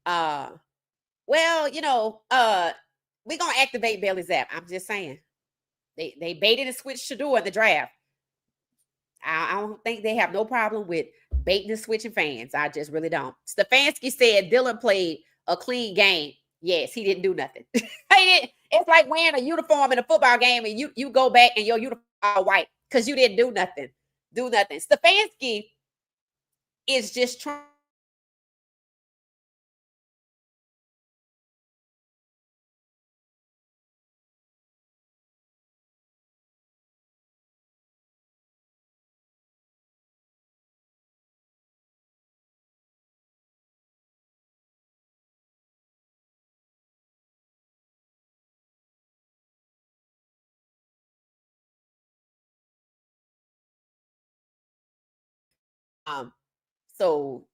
Well, you know, we're going to activate Bailey Zapp. I'm just saying. They baited and switched Shedeur in the draft. I don't think they have no problem with baiting and switching fans. I just really don't. Stefanski said Dillon played a clean game. Yes, he didn't do nothing. It's like wearing a uniform in a football game and you go back and your uniform all white because you didn't do nothing. Do nothing. Stefanski is just trying. So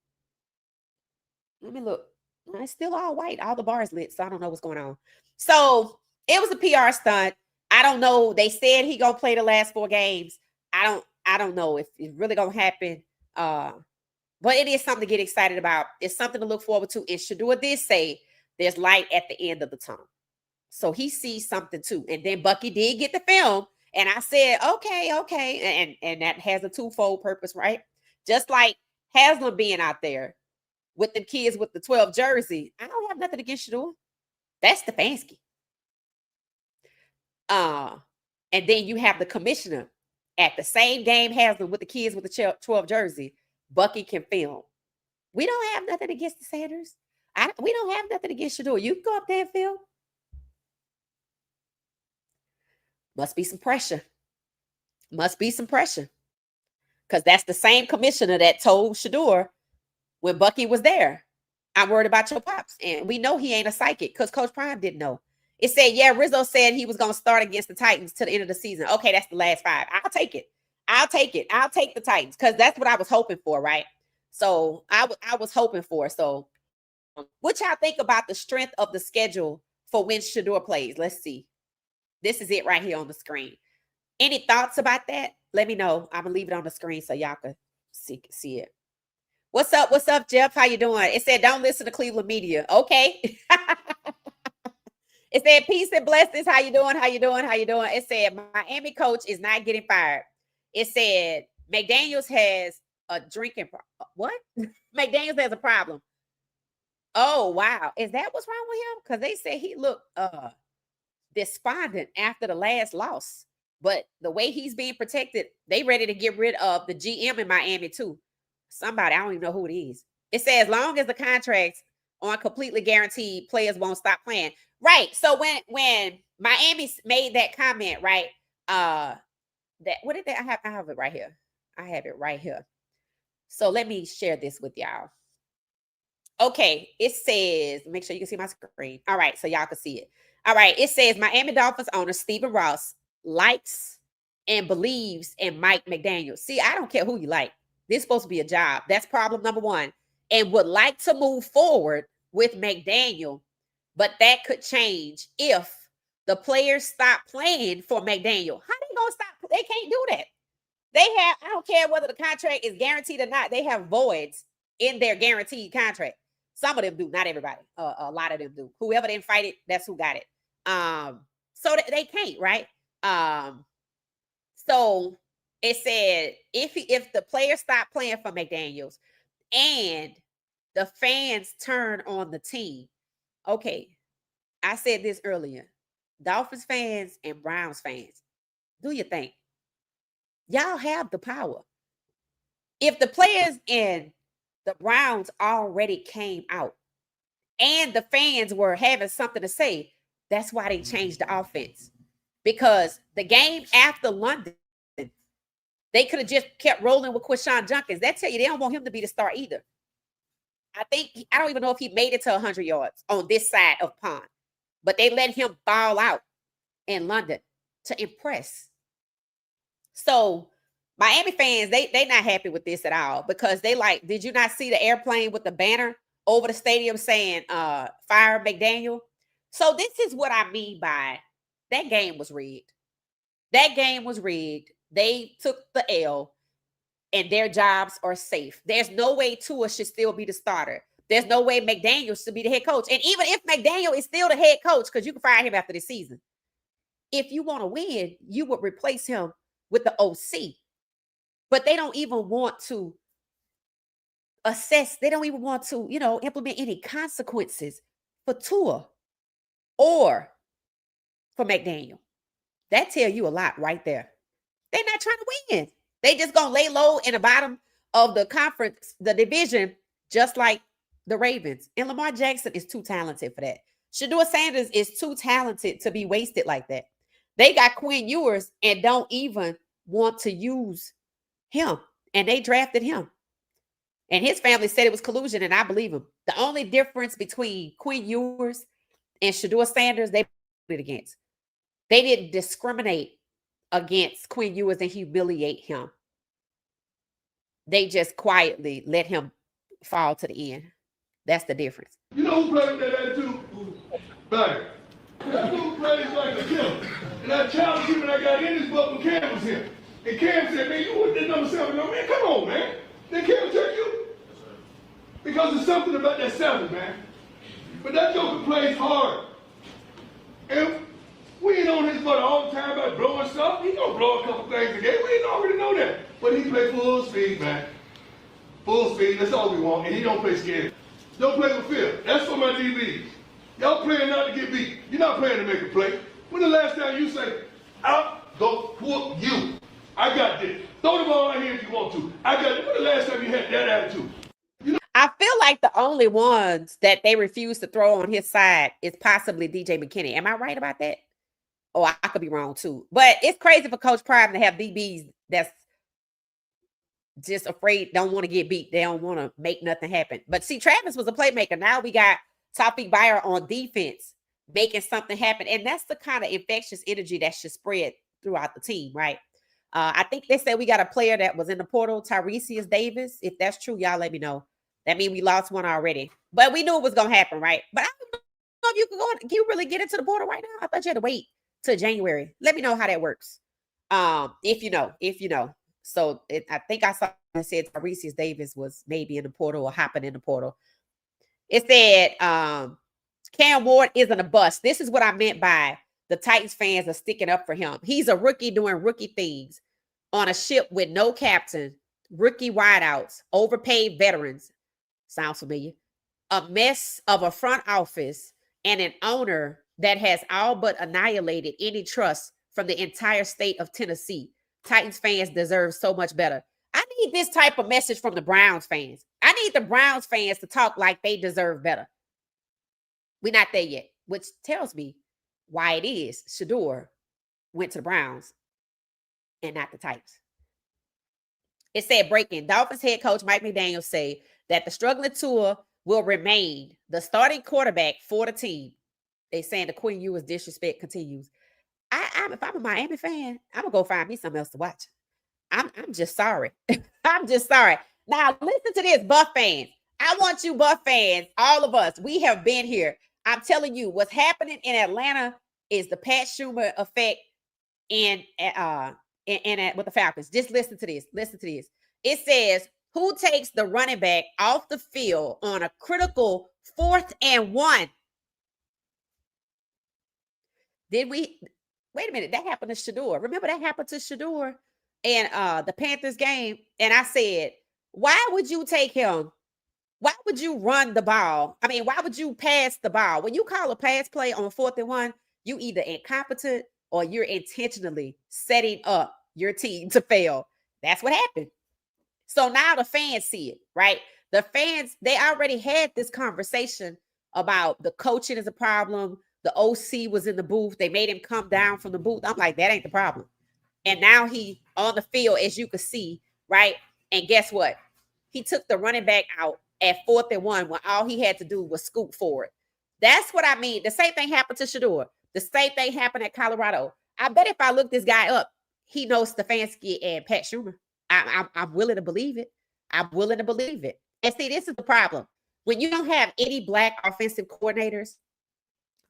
let me look. It's still all white. All the bars lit, so I don't know what's going on. So it was a PR stunt. I don't know. They said he gonna play the last 4 games. I don't know if it's really gonna happen. But it is something to get excited about. It's something to look forward to. And Shedeur did say there's light at the end of the tunnel. So he sees something too. And then Bucky did get the film. And I said, okay. And that has a twofold purpose, right? Just like Haslam being out there with the kids with the 12 jersey. I don't have nothing against Shedeur. That's Stefanski. And then you have the commissioner at the same game Haslam with the kids with the 12 jersey. Bucky can film. We don't have nothing against the Sanders. We don't have nothing against Shedeur. You can go up there and film. Must be some pressure. Must be some pressure. Because that's the same commissioner that told Shedeur when Bucky was there, I'm worried about your pops. And we know he ain't a psychic because Coach Prime didn't know. It said, yeah, Rizzo said he was going to start against the Titans to the end of the season. Okay, that's the last 5. I'll take it. I'll take the Titans because that's what I was hoping for, right? So I was hoping for. So what y'all think about the strength of the schedule for when Shedeur plays? Let's see. This is it right here on the screen. Any thoughts about that? Let me know. I'm gonna leave it on the screen so y'all can see it. What's up? What's up, Jeff? How you doing? It said, don't listen to Cleveland media. Okay. It said, peace and blessings. How you doing? How you doing? How you doing? It said, Miami coach is not getting fired. It said, McDaniels has a drinking problem. What? McDaniels has a problem. Oh, wow. Is that what's wrong with him? Because they said he looked despondent after the last loss. But the way he's being protected, they ready to get rid of the GM in Miami too. Somebody, I don't even know who it is. It says, as long as the contracts aren't completely guaranteed, players won't stop playing. Right. So when Miami made that comment, right? That what did they? I have it right here. I have it right here. So let me share this with y'all. Okay, it says, make sure you can see my screen. All right, so y'all can see it. All right, it says Miami Dolphins owner Stephen Ross likes and believes in Mike McDaniel. See, I don't care who you like. This is supposed to be a job. That's problem number one. And would like to move forward with McDaniel, but that could change if the players stop playing for McDaniel. How they gonna stop? They can't do that. They have, I don't care whether the contract is guaranteed or not, they have voids in their guaranteed contract. Some of them do, not everybody. A lot of them do. Whoever didn't fight it, that's who got it. So they can't, right? So it said if the players stop playing for McDaniels and the fans turn on the team. Okay, I said this earlier. Dolphins fans and Browns fans, do your thing. Y'all have the power. If the players in the Browns already came out and the fans were having something to say, that's why they changed the offense. Because the game after London, they could have just kept rolling with Quinshon Judkins. That tell you they don't want him to be the star either. I don't even know if he made it to 100 yards on this side of pond, but they let him ball out in London to impress. So Miami fans, they not happy with this at all because they like, did you not see the airplane with the banner over the stadium saying fire McDaniel? So this is what I mean by that game was rigged. That game was rigged. They took the L and their jobs are safe. There's no way Tua should still be the starter. There's no way McDaniel should be the head coach. And even if McDaniel is still the head coach, because you can fire him after the season, if you want to win, you would replace him with the OC. But they don't even want to assess. They don't even want to, implement any consequences for Tua or for McDaniel. That tell you a lot right there. They're not trying to win. They just going to lay low in the bottom of the conference, the division, just like the Ravens. And Lamar Jackson is too talented for that. Shedeur Sanders is too talented to be wasted like that. They got Quinn Ewers and don't even want to use him. And they drafted him. And his family said it was collusion, and I believe him. The only difference between Quinn Ewers and Shedeur Sanders, they put it against. They didn't discriminate against Quinn Ewers and humiliate him. They just quietly let him fall to the end. That's the difference. You know who played with that attitude? Banger. That dude plays like a killer. And I challenged him when I got in this book when Cam was here. And Cam said, man, you with that number 7. No, man, come on, man. Then Cam took you. Because there's something about that 7, man. But that joker plays hard. And we ain't on his butt all the time about blowing stuff. He gonna blow a couple things again. We ain't already know that. But he play full speed, man. Full speed, that's all we want. And he don't play scared. Don't play with fear. That's for my DBs. Y'all playing not to get beat. You're not playing to make a play. When the last time you say, I'll go whoop you? I got this. Throw the ball right here if you want to. I got it. When the last time you had that attitude? I feel like the only ones that they refuse to throw on his side is possibly DJ McKinney. Am I right about that? Oh, I could be wrong too. But it's crazy for Coach Prime to have DBs that's just afraid, don't want to get beat. They don't want to make nothing happen. But see, Travis was a playmaker. Now we got Taufik Bayer on defense making something happen. And that's the kind of infectious energy that should spread throughout the team, right? I think they said we got a player that was in the portal, Tyresius Davis. If that's true, y'all let me know. That means we lost one already. But we knew it was going to happen, right? But I don't know if you could go. Can you really get into the portal right now? I thought you had to wait to January. Let me know how that works. If you know. So I think I saw it said Tyrese Davis was maybe in the portal or hopping in the portal. It said Cam Ward isn't a bust. This is what I meant by the Titans fans are sticking up for him. He's a rookie doing rookie things on a ship with no captain, rookie wideouts, overpaid veterans. Sounds familiar. A mess of a front office and an owner that has all but annihilated any trust from the entire state of Tennessee. Titans fans deserve so much better. I need this type of message from the Browns fans. I need the Browns fans to talk like they deserve better. We're not there yet, which tells me why it is Shedeur went to the Browns and not the Titans. It said breaking. Dolphins head coach Mike McDaniel say that the struggling Tua will remain the starting quarterback for the team. They saying the Quinn Ewers disrespect continues. If I'm a Miami fan, I'm gonna go find me something else to watch. I'm just sorry. I'm just sorry. Now listen to this, Buff fans. I want you, Buff fans, all of us. We have been here. I'm telling you, what's happening in Atlanta is the Pat Schumer effect in with the Falcons. Just listen to this. Listen to this. It says, who takes the running back off the field on a critical 4th and 1? Did we wait a minute? That happened to Shedeur. Remember that happened to Shedeur in the Panthers game? And I said, why would you take him? Why would you run the ball? I mean, why would you pass the ball? When you call a pass play on 4th and 1, you either incompetent or you're intentionally setting up your team to fail. That's what happened. So now the fans see it, right? The fans, they already had this conversation about the coaching is a problem. The OC was in the booth. They made him come down from the booth. I'm like, that ain't the problem. And now he on the field, as you can see, right? And guess what? He took the running back out at 4th and 1 when all he had to do was scoot forward. That's what I mean. The same thing happened to Shedeur. The same thing happened at Colorado. I bet if I look this guy up, he knows Stefanski and Pat Schumer. I'm willing to believe it. I'm willing to believe it. And see, this is the problem. When you don't have any black offensive coordinators,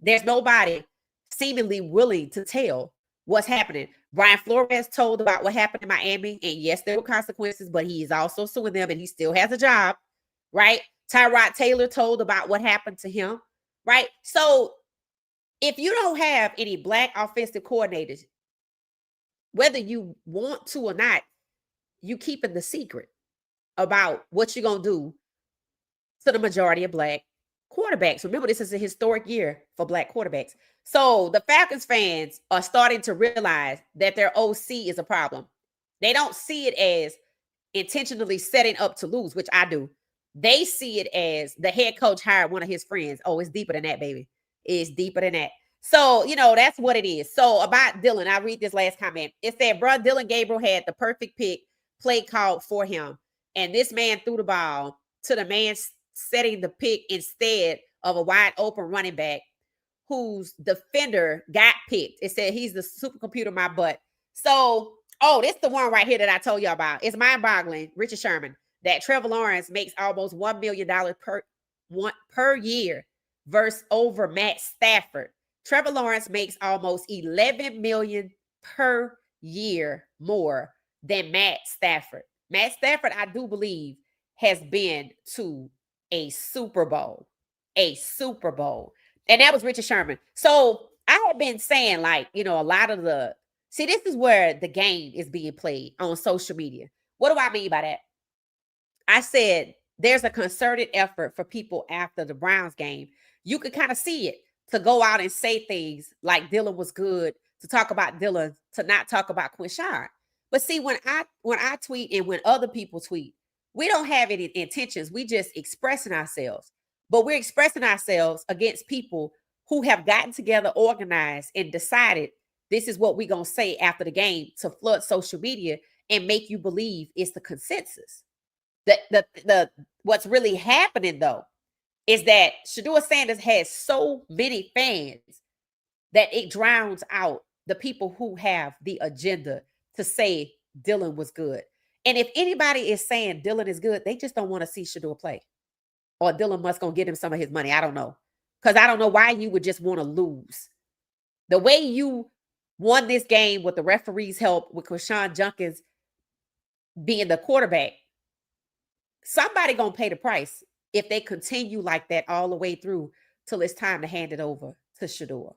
there's nobody seemingly willing to tell what's happening. Brian Flores told about what happened in Miami, and yes, there were consequences, but he is also suing them, and he still has a job, right? Tyrod Taylor told about what happened to him, right? So if you don't have any black offensive coordinators, whether you want to or not, you keeping the secret about what you're going to do to the majority of black quarterbacks. Remember, this is a historic year for black quarterbacks. So the Falcons fans are starting to realize that their OC is a problem. They don't see it as intentionally setting up to lose, which I do. They see it as the head coach hired one of his friends. Oh, it's deeper than that, baby. It's deeper than that. So, that's what it is. So about Dillon, I read this last comment. It said, bro, Dillon Gabriel had the perfect play called for him. And this man threw the ball to the man setting the pick instead of a wide open running back whose defender got picked. It said he's the supercomputer, my butt. So, this is the one right here that I told you about. It's mind-boggling, Richard Sherman, that Trevor Lawrence makes almost $1 million per year versus over Matt Stafford. Trevor Lawrence makes almost $11 million per year more than Matt Stafford. Matt Stafford, I do believe, has been to a Super Bowl. And that was Richard Sherman. So I had been saying, a lot of this is where the game is being played on social media. What do I mean by that? I said there's a concerted effort for people after the Browns game. You could kind of see it, to go out and say things like Dillon was good, to talk about Dillon, to not talk about Quinshard. But see, when I tweet and when other people tweet, we don't have any intentions. We just expressing ourselves. But we're expressing ourselves against people who have gotten together, organized, and decided this is what we're going to say after the game to flood social media and make you believe it's the consensus. What's really happening, though, is that Shedeur Sanders has so many fans that it drowns out the people who have the agenda to say Dillon was good. And if anybody is saying Dillon is good, they just don't want to see Shedeur play. Or Dillon must go get him some of his money. I don't know. Because I don't know why you would just want to lose. The way you won this game with the referee's help, with Krishan Jenkins being the quarterback. Somebody gonna pay the price if they continue like that all the way through till it's time to hand it over to Shedeur.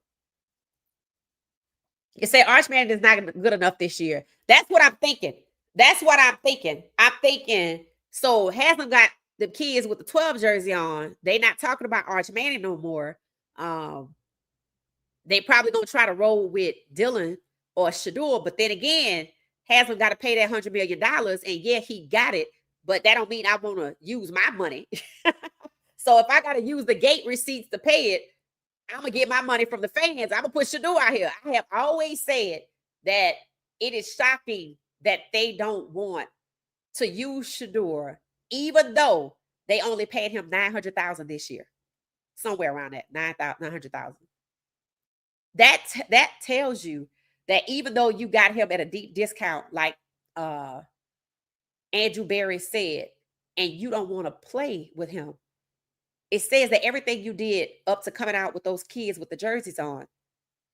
You say Arch Manning is not good enough this year. That's what I'm thinking. That's what I'm thinking. I'm thinking, so Haslam got the kids with the 12 jersey on. They not talking about Arch Manning no more. They probably gonna try to roll with Dillon or Shedeur, but then again, Haslam got to pay that $100 million, and yeah, he got it, but that don't mean I want to use my money. So if I got to use the gate receipts to pay it, I'm gonna get my money from the fans. I'm gonna put Shedeur out here. I have always said that it is shocking that they don't want to use Shedeur, even though they only paid him $900,000 this year, somewhere around that $900,000. That tells you that even though you got him at a deep discount, like Andrew Berry said, and you don't want to play with him, it says that everything you did up to coming out with those kids with the jerseys on,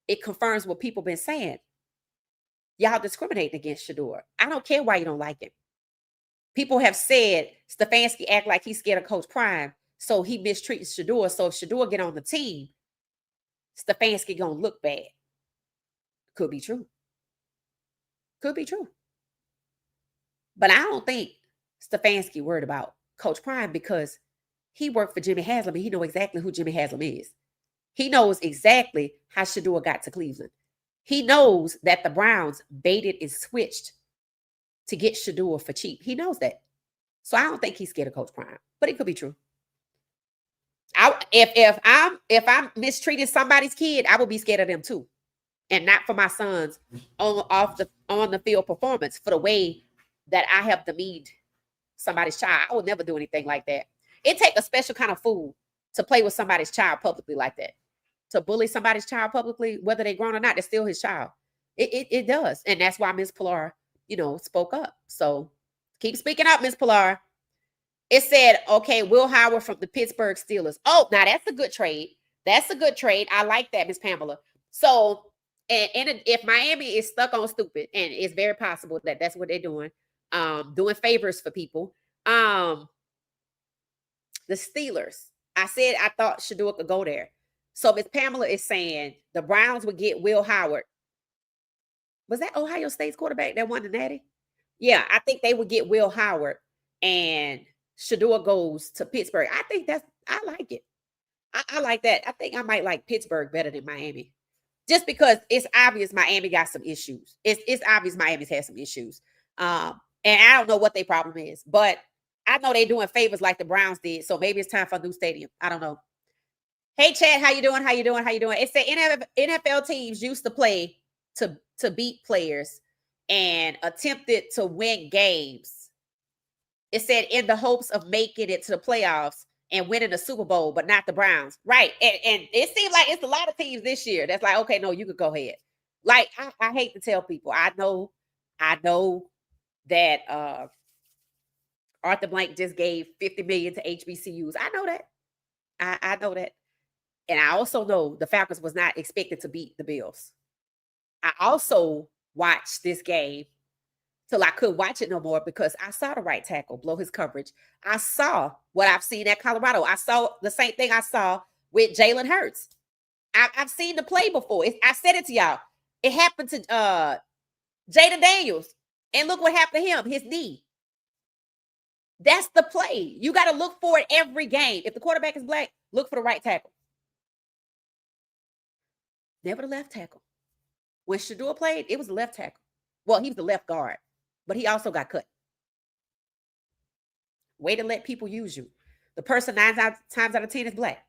it confirms what people been saying. Y'all discriminating against Shedeur. I don't care why you don't like him. People have said Stefanski act like he's scared of Coach Prime, so he mistreats Shedeur. So if Shedeur get on the team, Stefanski gonna look bad. Could be true. Could be true. But I don't think Stefanski worried about Coach Prime because he worked for Jimmy Haslam and he knows exactly who Jimmy Haslam is. He knows exactly how Shedeur got to Cleveland. He knows that the Browns baited and switched to get Shedeur for cheap. He knows that. So I don't think he's scared of Coach Prime, but it could be true. If I'm mistreating somebody's kid, I would be scared of them too. And not for my sons on the field performance, for the way that I have demeaned somebody's child. I would never do anything like that. It takes a special kind of fool to play with somebody's child publicly like that. To bully somebody's child publicly, whether they're grown or not, they're still his child. It does. And that's why Ms. Pilar, spoke up. So keep speaking up, Ms. Pilar. It said, okay, Will Howard from the Pittsburgh Steelers. Oh, now that's a good trade. That's a good trade. I like that, Ms. Pamela. So, and if Miami is stuck on stupid, and it's very possible that that's what they're doing favors for people. The Steelers. I said I thought Shedeur could go there. So Ms. Pamela is saying the Browns would get Will Howard. Was that Ohio State's quarterback that won the Natty? Yeah, I think they would get Will Howard and Shedeur goes to Pittsburgh. I like it. I like that. I think I might like Pittsburgh better than Miami. Just because it's obvious Miami got some issues. It's obvious Miami's had some issues. And I don't know what their problem is, but I know they're doing favors like the Browns did. So maybe it's time for a new stadium. I don't know. Hey, Chad, how you doing? How you doing? How you doing? It said NFL teams used to play to beat players and attempted to win games. It said in the hopes of making it to the playoffs and winning the Super Bowl, but not the Browns. Right. And it seems like it's a lot of teams this year that's like, okay, no, you could go ahead. Like, I hate to tell people. I know that Arthur Blank just gave $50 million to HBCUs. I know that. I know that. And I also know the Falcons was not expected to beat the Bills. I also watched this game till I couldn't watch it no more because I saw the right tackle blow his coverage. I saw what I've seen at Colorado. I saw the same thing I saw with Jalen Hurts. I've seen the play before. I said it to y'all. It happened to Jaden Daniels. And look what happened to him, his knee. That's the play. You got to look for it every game. If the quarterback is black, look for the right tackle. Never the left tackle. When Shedeur played, it was the left tackle. Well, he was the left guard, but he also got cut. Way to let people use you. The person 9 times out of 10 is black.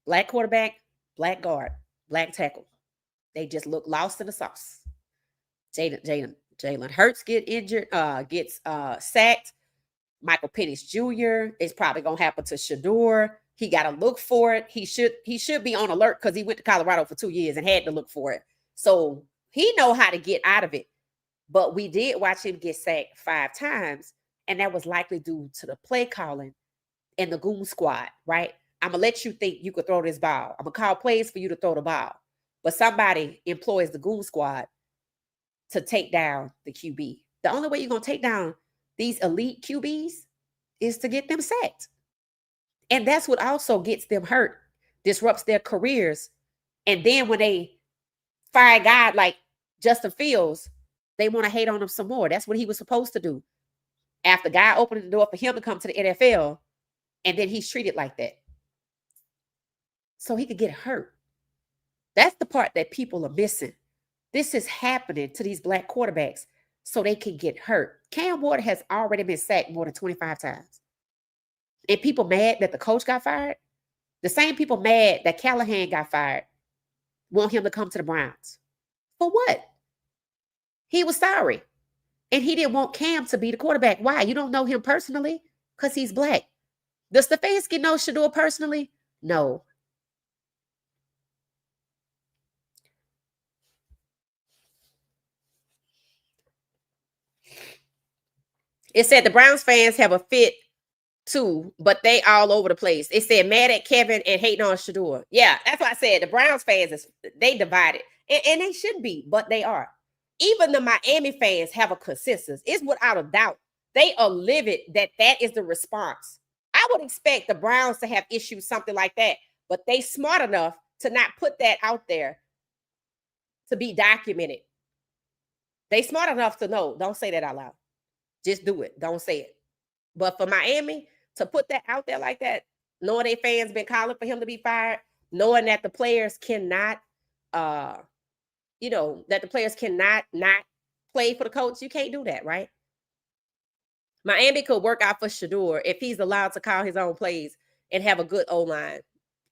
Black quarterback, black guard, black tackle. They just look lost in the sauce. Jalen Hurts gets sacked. Michael Penix Jr. is probably gonna happen to Shedeur. He got to look for it. He should be on alert because he went to Colorado for 2 years and had to look for it. So he know how to get out of it. But we did watch him get sacked 5 times, and that was likely due to the play calling and the goon squad, right? I'm gonna let you think you could throw this ball. I'm gonna call plays for you to throw the ball. but somebody employs the goon squad to take down the QB. The only way you're going to take down these elite QBs is to get them sacked. And that's what also gets them hurt, disrupts their careers. And then when they fire a guy like Justin Fields, they want to hate on him some more. That's what he was supposed to do. After guy opened the door for him to come to the NFL, and then he's treated like that. So he could get hurt. That's the part that people are missing. This is happening to these black quarterbacks so they can get hurt. Cam Ward has already been sacked more than 25 times. And people mad that the coach got fired. The same people mad that Callahan got fired want him to come to the Browns. For what? He was sorry. And he didn't want Cam to be the quarterback. Why? You don't know him personally? Because he's black. Does Stefanski know Shedeur personally? No. It said the Browns fans have a fit too, but they all over the place. It said mad at Kevin and hating on Shedeur. Yeah, that's what I said. The Browns fans, they divided. And they should be, but they are. Even the Miami fans have a consensus. It's without a doubt. They are livid that is the response. I would expect the Browns to have issued something like that, but they smart enough to not put that out there to be documented. They smart enough to know, don't say that out loud. Just do it. Don't say it. But for Miami to put that out there like that, knowing their fans been calling for him to be fired, knowing that the players cannot, that the players cannot not play for the coach, you can't do that, right? Miami could work out for Shedeur if he's allowed to call his own plays and have a good O-line.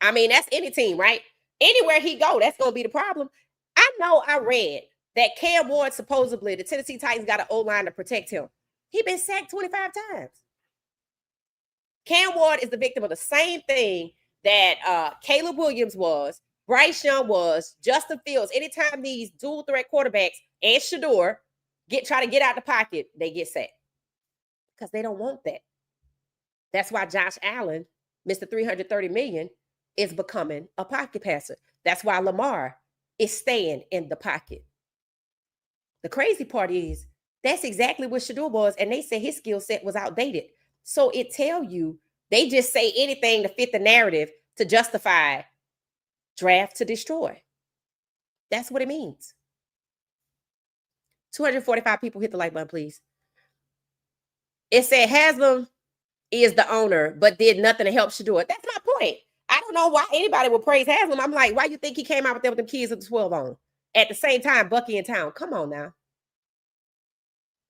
I mean, that's any team, right? Anywhere he go, that's going to be the problem. I know I read that Cam Ward, supposedly, the Tennessee Titans got an O-line to protect him. He been sacked 25 times. Cam Ward is the victim of the same thing that Caleb Williams was, Bryce Young was, Justin Fields. Anytime these dual threat quarterbacks and Shedeur try to get out the pocket, they get sacked because they don't want that. That's why Josh Allen, Mr. $330 million, is becoming a pocket passer. That's why Lamar is staying in the pocket. The crazy part is that's exactly what Shedeur was, and they said his skill set was outdated. So it tell you they just say anything to fit the narrative to justify draft to destroy. That's what it means. 245 people hit the like button, please. It said Haslam is the owner, but did nothing to help Shedeur. That's my point. I don't know why anybody would praise Haslam. I'm like, why you think he came out with them kids with the 12 on? At the same time, Bucky in town. Come on now.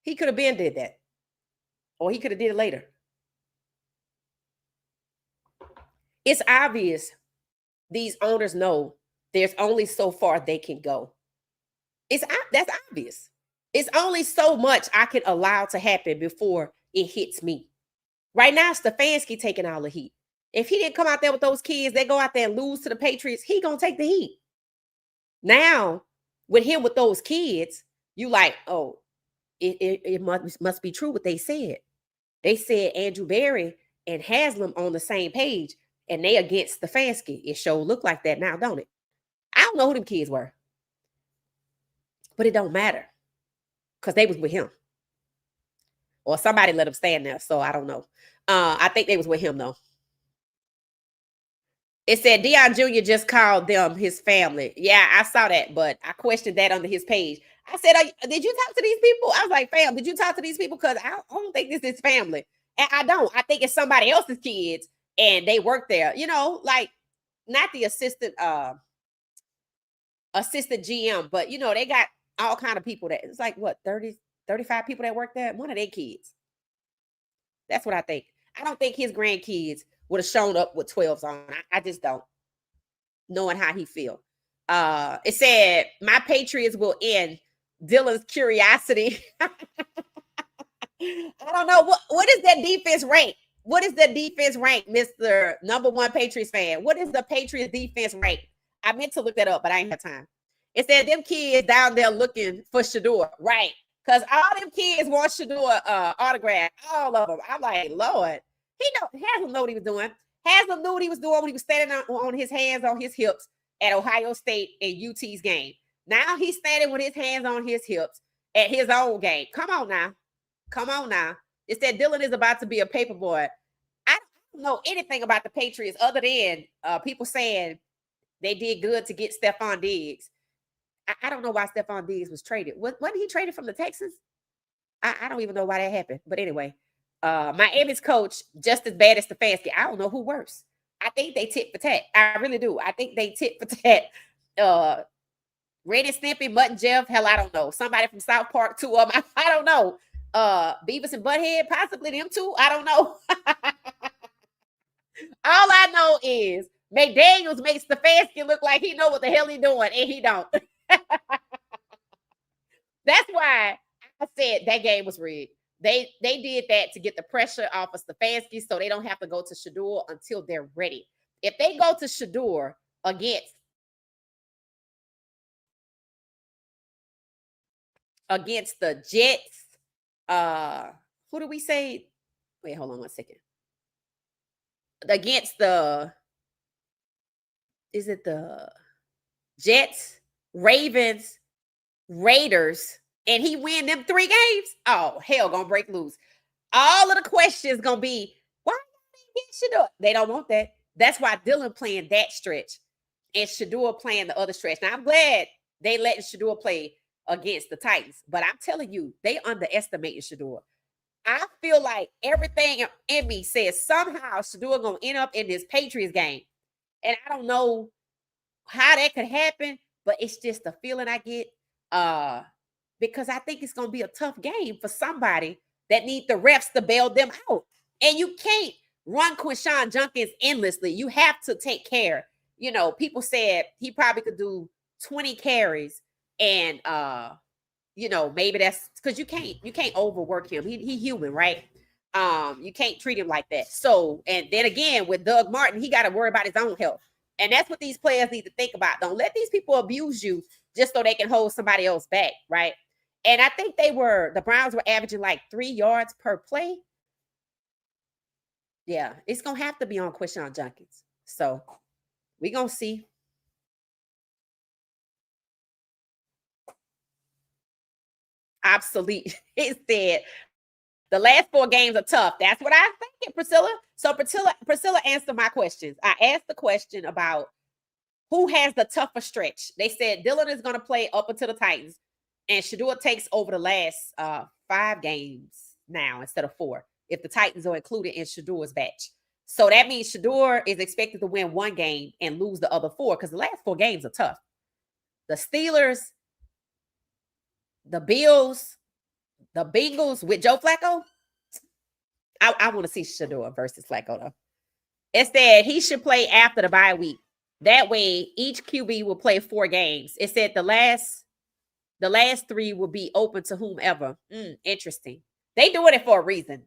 He could have been did that. Or he could have did it later. It's obvious these owners know there's only so far they can go. That's obvious. It's only so much I can allow to happen before it hits me. Right now, Stefanski taking all the heat. If he didn't come out there with those kids, they go out there and lose to the Patriots, he gonna take the heat. Now, with him with those kids, you like, oh, it must be true what they said. They said Andrew Berry and Haslam on the same page, and they against Stefanski. It sure look like that now, don't it? I don't know who them kids were, but it don't matter because they was with him, or somebody let him stand there. So I don't know. I think they was with him though. It said Deion Jr. just called them his family. Yeah, I saw that, but I questioned that under his page. I said, did you talk to these people? I was like, fam, did you talk to these people? Because I don't think this is family. And I don't. I think it's somebody else's kids and they work there. You know, like not the assistant GM, but, you know, they got all kind of people that it's like, what, 30, 35 people that work there? One of their kids. That's what I think. I don't think his grandkids would have shown up with 12s on. I just don't. Knowing how he feel. It said, my Patriots will end Dillon's curiosity. I don't know. What is that defense rank? What is the defense rank, Mr. Number One Patriots fan? What is the Patriots defense rank? I meant to look that up, but I ain't have time. It said them kids down there looking for Shedeur. Right. Because all them kids want Shedeur autograph. All of them. I'm like, Lord. Haslam know what he was doing. Haslam knew what he was doing when he was standing on his hands on his hips at Ohio State and UT's game. Now he's standing with his hands on his hips at his own game. Come on now. Come on now. It said Dillon is about to be a paper boy. I don't know anything about the Patriots other than people saying they did good to get Stephon Diggs. I don't know why Stephon Diggs was traded. Wasn't he traded from the Texans? I don't even know why that happened. But anyway, Miami's coach, just as bad as Stefanski. I don't know who worse. I think they tit for tat. I really do. I think they tit for tat. Ren and Stimpy, Mutt and Jeff, hell, I don't know. Somebody from South Park, two of them. I don't know. Beavis and Butthead, possibly them two. I don't know. All I know is McDaniels makes Stefanski look like he know what the hell he doing, and he don't. That's why I said that game was rigged. They did that to get the pressure off of Stefanski so they don't have to go to Shedeur until they're ready. If they go to Shedeur against the Jets, who do we say? Wait, hold on 1 second. Against is it the Jets, Ravens, Raiders, and he win them 3 games? Oh, hell, gonna break loose. All of the questions gonna be, why didn't get Shedeur? They don't want that. That's why Dillon playing that stretch and Shedeur playing the other stretch. Now, I'm glad they letting Shedeur play against the Titans, but I'm telling you, they underestimated Shedeur. I feel like everything in me says somehow Shedeur gonna end up in this Patriots game. And I don't know how that could happen, but it's just the feeling I get. Because I think it's gonna be a tough game for somebody that need the refs to bail them out. And you can't run Quinshon Judkins endlessly. You have to take care. You know, people said he probably could do 20 carries and you know, maybe that's because you can't overwork him. He human, right? You can't treat him like that. So, and then again with Doug Martin, he got to worry about his own health. And that's what these players need to think about. Don't let these people abuse you just so they can hold somebody else back, right? And I think the Browns were averaging like 3 yards per play. Yeah, it's gonna have to be on Quinshon Judkins. So we're gonna see. Obsolete. It said the last 4 games are tough. That's what I think, Priscilla. So Priscilla answered my questions. I asked the question about who has the tougher stretch. They said Dillon is going to play up until the Titans, and Shedeur takes over the last 5 games now instead of 4, if the Titans are included in Shedeur's batch. So that means Shedeur is expected to win 1 game and lose the other 4 because the last 4 games are tough. The Steelers, the Bills, the Bengals with Joe Flacco. I want to see Shedeur versus Flacco though. It said he should play after the bye week. That way, each QB will play 4 games. It said the last 3 will be open to whomever. Interesting. They doing it for a reason.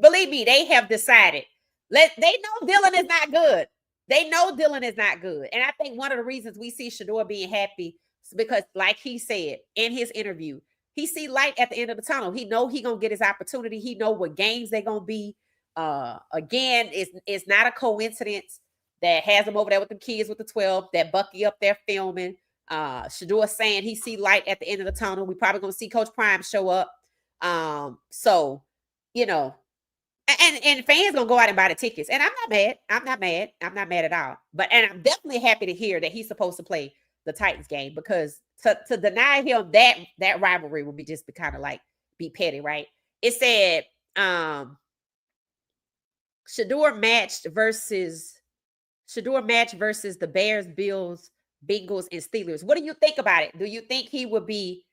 Believe me, they have decided. They know Dillon is not good. They know Dillon is not good. And I think one of the reasons we see Shedeur being happy is because, like he said in his interview, he see light at the end of the tunnel. He know he gonna get his opportunity. He know what games they're gonna be. Again, it's not a coincidence that has him over there with the kids with the 12, that Bucky up there filming. Shedeur saying he see light at the end of the tunnel. We probably gonna see Coach Prime show up. So you know, and fans gonna go out and buy the tickets. And I'm not mad. I'm not mad at all. But I'm definitely happy to hear that he's supposed to play the Titans game, because to deny him that rivalry would be just kind of like be petty, right? It said Shedeur match versus the Bears, Bills, Bengals, and Steelers. What do you think about it? Do you think he would be?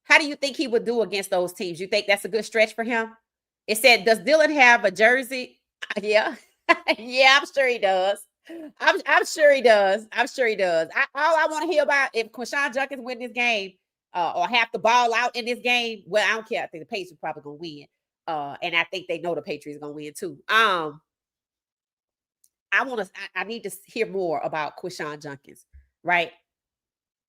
How do you think he would do against those teams? You think that's a good stretch for him? It said, does Dillon have a jersey? Yeah. Yeah, I'm sure he does. I'm sure he does. I'm sure he does. All I want to hear about, if Quinshon Judkins win this game or have to ball out in this game, well, I don't care. I think the Patriots are probably going to win. And I think they know the Patriots are going to win too. I need to hear more about Quinshon Judkins, right?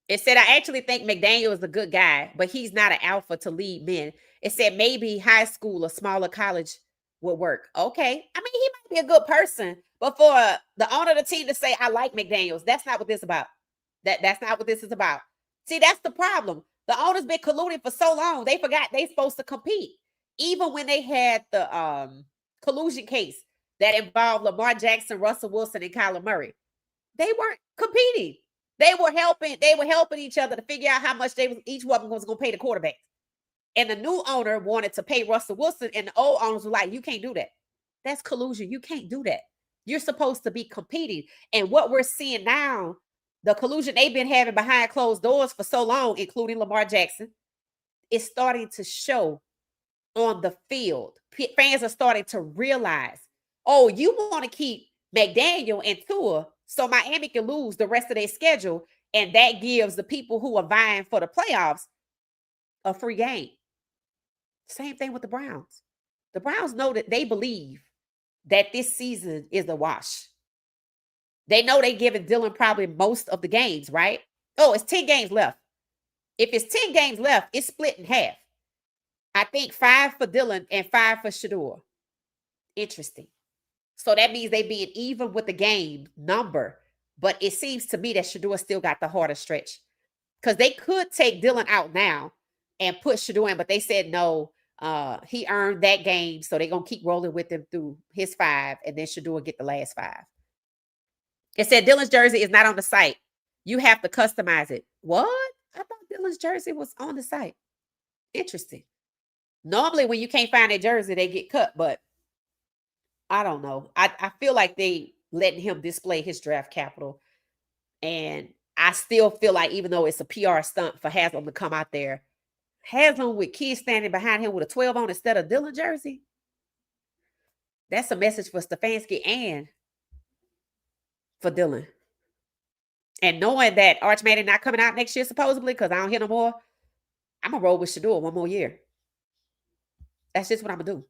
It said, I actually think McDaniel is a good guy, but he's not an alpha to lead men. It said maybe high school or smaller college would work. Okay. I mean, he might be a good person, but for the owner of the team to say, I like McDaniels, that's not what this is about. That's not what this is about. See, that's the problem. The owners been colluding for so long, they forgot they supposed to compete. Even when they had the collusion case that involved Lamar Jackson, Russell Wilson, and Kyler Murray, they weren't competing. They were helping each other to figure out how much each one was going to pay the quarterback. And the new owner wanted to pay Russell Wilson, and the old owners were like, "You can't do that. That's collusion. You can't do that. You're supposed to be competing." And what we're seeing now, the collusion they've been having behind closed doors for so long, including Lamar Jackson, is starting to show on the field. Fans are starting to realize, oh, you want to keep McDaniel and Tua so Miami can lose the rest of their schedule, and that gives the people who are vying for the playoffs a free game. Same thing with the Browns. The Browns know that they believe that this season is a wash. They know they're giving Dillon probably most of the games, right? Oh, it's 10 games left. If it's 10 games left, it's split in half. I think 5 for Dillon and 5 for Shedeur. Interesting. So that means they being even with the game number. But it seems to me that Shedeur still got the harder stretch. Because they could take Dillon out now and put Shedeur in, but they said no. He earned that game, so they're going to keep rolling with him through his 5, and then Shedeur get the last 5. It said Dillon's jersey is not on the site. You have to customize it. What? I thought Dillon's jersey was on the site. Interesting. Normally, when you can't find a jersey, they get cut, but I don't know. I feel like they letting him display his draft capital, and I still feel like even though it's a PR stunt for Haslam to come out there, Haslam with kids standing behind him with a 12 on instead of Dillon jersey, that's a message for Stefanski and for Dillon. And knowing that Arch Manning not coming out next year, supposedly, because I don't hear no more, I'm going to roll with Shedeur one more year. That's just what I'm going to do.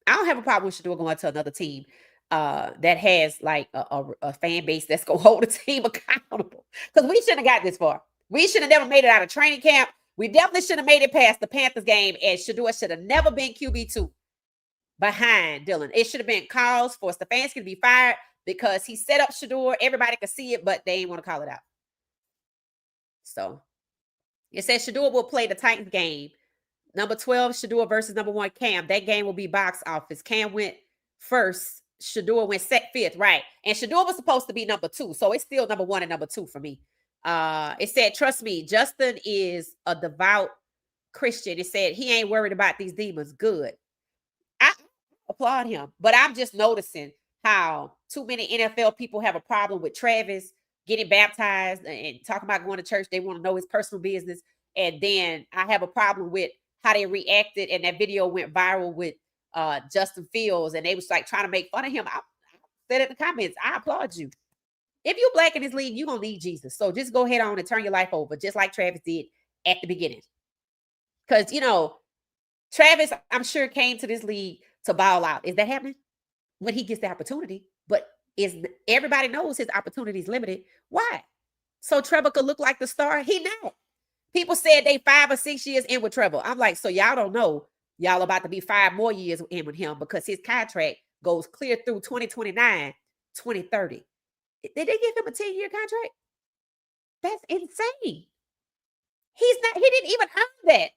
I don't have a problem with Shedeur going to another team that has like a fan base that's going to hold the team accountable. Because we shouldn't have got this far. We should have never made it out of training camp. We definitely should have made it past the Panthers game, and Shedeur should have never been QB2 behind Dillon. It should have been calls for Stefanski to be fired because he set up Shedeur. Everybody could see it, but they didn't want to call it out. So it says Shedeur will play the Titans game. Number 12, Shedeur versus number 1, Cam. That game will be box office. Cam went first. Shedeur went 5th, right? And Shedeur was supposed to be number 2. So it's still number 1 and number 2 for me. It said, trust me, Justin is a devout Christian. It said he ain't worried about these demons. Good. I applaud him. But I'm just noticing how too many NFL people have a problem with Travis getting baptized and talking about going to church. They want to know his personal business. And then I have a problem with how they reacted, and that video went viral with Justin Fields, and they was like trying to make fun of him. I said in the comments, I applaud you. If you're black in this league, you're going to need Jesus. So just go ahead on and turn your life over, just like Travis did at the beginning. Because, you know, Travis, I'm sure, came to this league to ball out. Is that happening? When he gets the opportunity. But everybody knows his opportunity is limited. Why? So Trevor could look like the star? He not. People said they 5 or 6 years in with Trevor. I'm like, so y'all don't know. Y'all about to be 5 more years in with him because his contract goes clear through 2029, 2030. Did they give him a 10-year contract? That's insane. He didn't even earn that.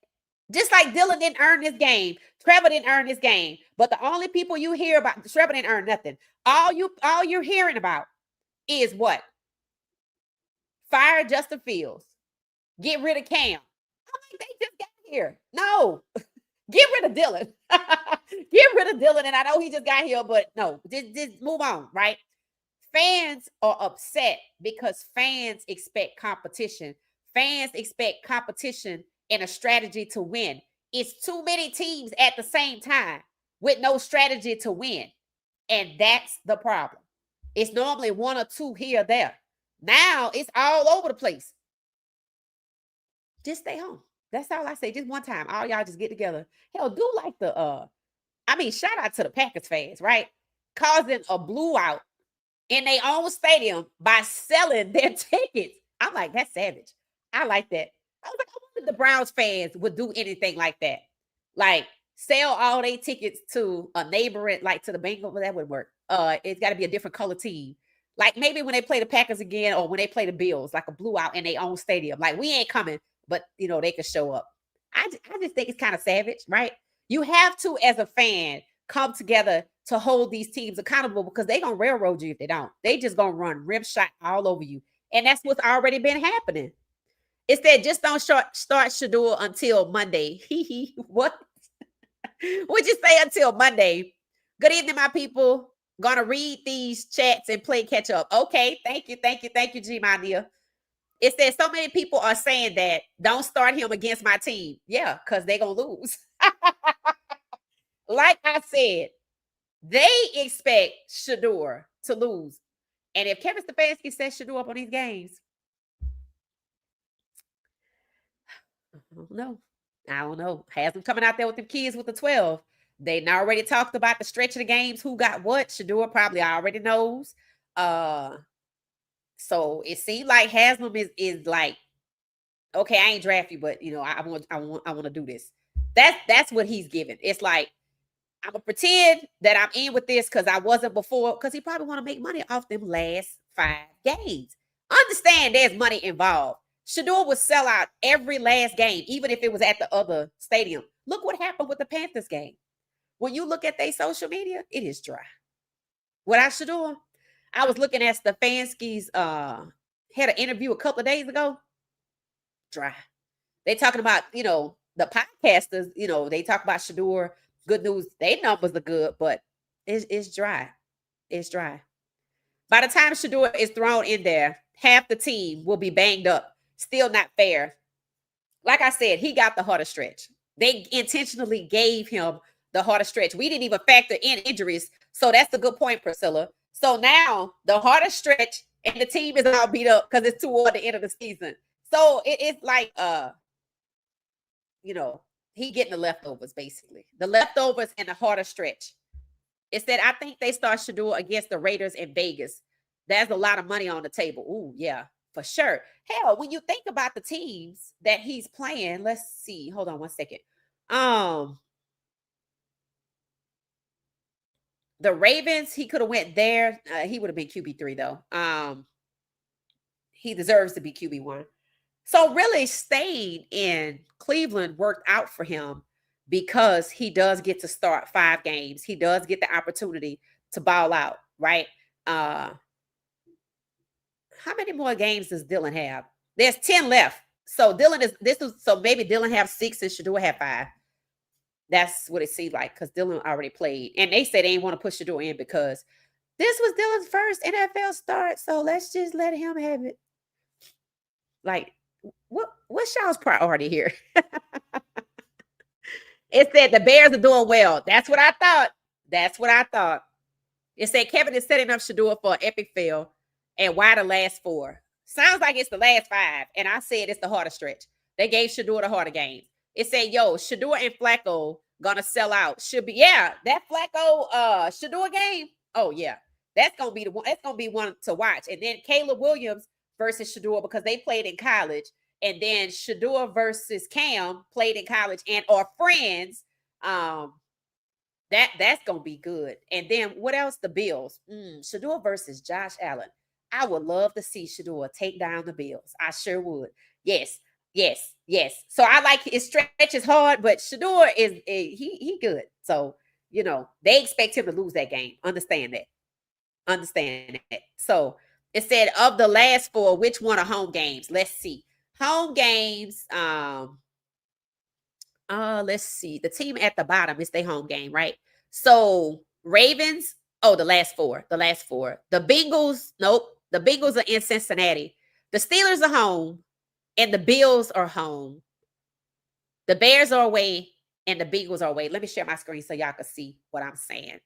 Just like Dillon didn't earn this game. Trevor didn't earn this game. But the only people you hear about, Trevor didn't earn nothing. All you're hearing about is what? Fire Justin Fields. Get rid of Cam. I'm like, they just got here. No. Get rid of Dillon. Get rid of Dillon. And I know he just got here, but no, just move on, right? Fans are upset because fans expect competition. Fans expect competition and a strategy to win. It's too many teams at the same time with no strategy to win. And that's the problem. It's normally 1 or 2 here or there. Now it's all over the place. Just stay home. That's all I say. Just one time. All y'all just get together. Hell, do like shout out to the Packers fans, right? Causing a blowout in their own stadium by selling their tickets. I'm like, that's savage. I like that. I was like, I wonder if the Browns fans would do anything like that. Like, sell all their tickets to a neighboring, like to the Bengals. Well, that wouldn't work. It's got to be a different color team. Like maybe when they play the Packers again or when they play the Bills, like a blowout in their own stadium. Like we ain't coming, but they can show up. I just think it's kind of savage, right? You have to, as a fan, come together to hold these teams accountable because they gonna railroad you if they don't. They just gonna run rim shot all over you. And that's what's already been happening. It said just don't start Shedeur until Monday. What? What'd you say until Monday? Good evening, my people. Gonna read these chats and play catch up. Okay, thank you, G Mania. It says so many people are saying that don't start him against my team. Yeah, because they're gonna lose. Like I said, they expect Shedeur to lose. And if Kevin Stefanski sets Shedeur up on these games, I don't know. Haslam coming out there with the kids with the 12. They already talked about the stretch of the games, who got what. Shedeur probably already knows. So it seems like Haslam is like, okay, I ain't draft you, but I want to do this. That's what he's giving. It's like, I'm gonna pretend that I'm in with this because I wasn't before, because he probably want to make money off them last 5 games. Understand there's money involved. Shedeur would sell out every last game, even if it was at the other stadium. Look what happened with the Panthers game. When you look at their social media, it is dry. Without Shedeur, I was looking at Stefanski's had an interview a couple of days ago. Dry. They talking about, the podcasters, they talk about Shedeur. Good news, their numbers are good, but it's dry. It's dry. By the time Shedeur is thrown in there, half the team will be banged up. Still not fair. Like I said, he got the hardest stretch. They intentionally gave him the hardest stretch. We didn't even factor in injuries. So that's a good point, Priscilla. So now the hardest stretch and the team is all beat up because it's toward the end of the season. So it's like, he getting the leftovers, basically. The leftovers and the harder stretch. It said, I think they start Shedeur against the Raiders in Vegas. There's a lot of money on the table. Ooh, yeah, for sure. Hell, when you think about the teams that he's playing, let's see. Hold on one second. The Ravens, he could have went there. He would have been QB3, though. He deserves to be QB1. So really staying in Cleveland worked out for him because he does get to start 5 games. He does get the opportunity to ball out, right? How many more games does Dillon have? There's 10 left. So so maybe Dillon have 6 and Shedeur have 5. That's what it seemed like because Dillon already played. And they said they didn't want to push Shedeur in because this was Dillon's first NFL start. So let's just let him have it. Like, what's y'all's priority here? It said the Bears are doing well. That's what I thought. It said Kevin is setting up Shedeur for an epic fail. And why the last 4? Sounds like it's the last 5. And I said it's the harder stretch. They gave Shedeur the harder game. It said, Shedeur and Flacco gonna sell out. Should be, yeah, that Flacco Shedeur game. Oh, yeah. That's gonna be the one. That's gonna be one to watch. And then Caleb Williams versus Shedeur because they played in college. And then Shedeur versus Cam played in college and are friends. That's gonna be good. And then what else? The Bills. Shedeur versus Josh Allen. I would love to see Shedeur take down the Bills. I sure would. Yes. So I like his stretch is hard, but Shedeur is he good. So they expect him to lose that game. Understand that. So it said of the last 4, which one are home games? Let's see. Home games. Let's see. The team at the bottom is their home game, right? So Ravens. Oh, the last 4. The Bengals. Nope. The Bengals are in Cincinnati. The Steelers are home, and the Bills are home. The Bears are away, and the Bengals are away. Let me share my screen so y'all can see what I'm saying.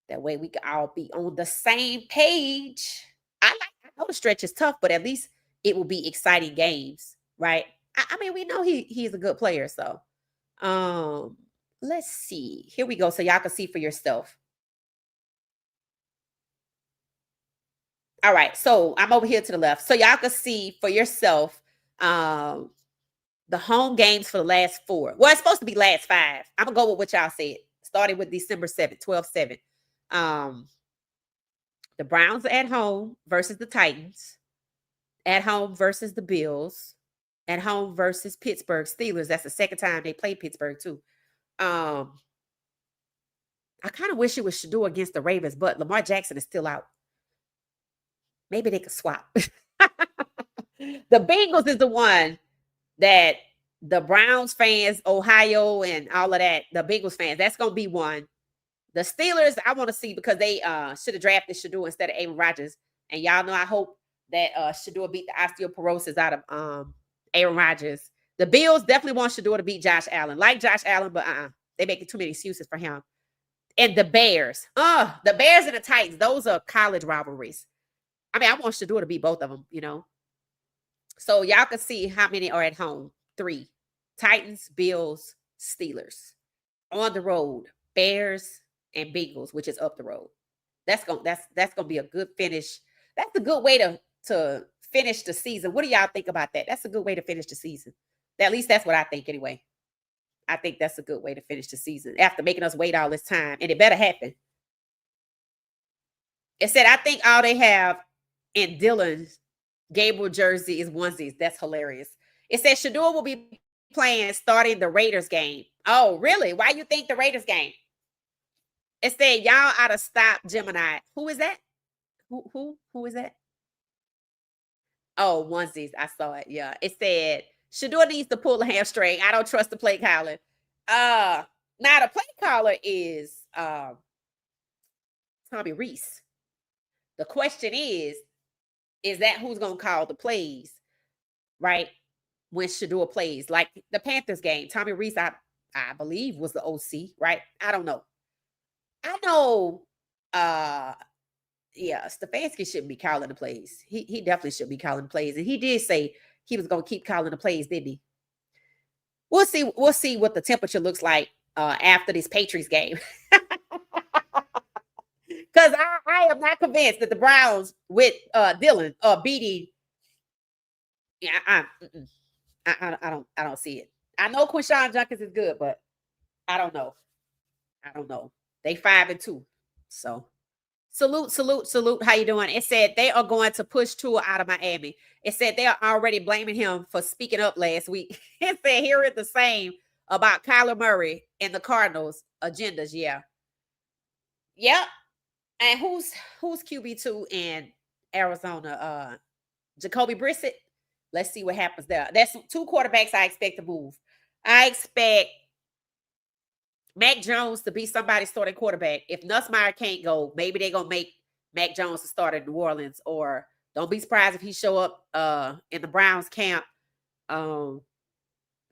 That way we can all be on the same page. I know the stretch is tough, but at least it will be exciting games, right? I mean, we know he's a good player, so let's see. Here we go, so y'all can see for yourself. All right, so I'm over here to the left, so y'all can see for yourself the home games for the last 4. Well, it's supposed to be last 5. I'm gonna go with what y'all said. Starting with December 7th, 12/7. The Browns are at home versus the Titans. At home versus the Bills. At home versus Pittsburgh Steelers. That's the second time they played Pittsburgh too. I kind of wish it was Shedeur against the Ravens, but Lamar Jackson is still out. Maybe they could swap. The Bengals is the one that the Browns fans, Ohio, and all of that, the Bengals fans, that's going to be one. The Steelers, I want to see because they should have drafted Shedeur instead of Aaron Rodgers. And y'all know I hope that Shedeur beat the osteoporosis out of Aaron Rodgers. The Bills definitely want Shedeur to beat Josh Allen. Like Josh Allen, but they making too many excuses for him. And the Bears. The Bears and the Titans, those are college rivalries. I mean, I want Shedeur to beat both of them, you know. So y'all can see how many are at home. 3. Titans, Bills, Steelers. On the road, Bears and Bengals, which is up the road. That's gonna be a good finish. That's a good way to finish the season. What do y'all think about that? That's a good way to finish the season. At least that's what I think anyway. I think that's a good way to finish the season after making us wait all this time. And it better happen. It said, I think all they have in Dillon Gabriel jersey is onesies. That's hilarious. It says Shedeur will be playing starting the Raiders game. Oh, really? Why you think the Raiders game? It said y'all ought to stop Gemini. Who is that? Who is that? Oh, onesies. I saw it. Yeah. It said Shedeur needs to pull a hamstring. I don't trust the play caller. Now the play caller is Tommy Reese. The question is that who's gonna call the plays, right? When Shedeur plays, like the Panthers game. Tommy Reese, I believe, was the OC, right? I don't know. I know yeah, Stefanski shouldn't be calling the plays. He definitely should be calling the plays. And he did say he was gonna keep calling the plays, didn't he? We'll see what the temperature looks like after this Patriots game. Because I am not convinced that the Browns with Dillon beating. Yeah, I don't see it. I know Quinshon Judkins is good, but I don't know. They 5-2. So salute. How you doing? It said they are going to push Tua out of Miami. It said they are already blaming him for speaking up last week. It said here is the same about Kyler Murray and the Cardinals agendas. Yeah. Yep. And who's QB2 in Arizona? Jacoby Brissett. Let's see what happens there. That's 2 quarterbacks I expect to move. I expect Mac Jones to be somebody's starting quarterback. If Nussmeier can't go, maybe they're going to make Mac Jones to start in New Orleans. Or don't be surprised if he show up in the Browns camp.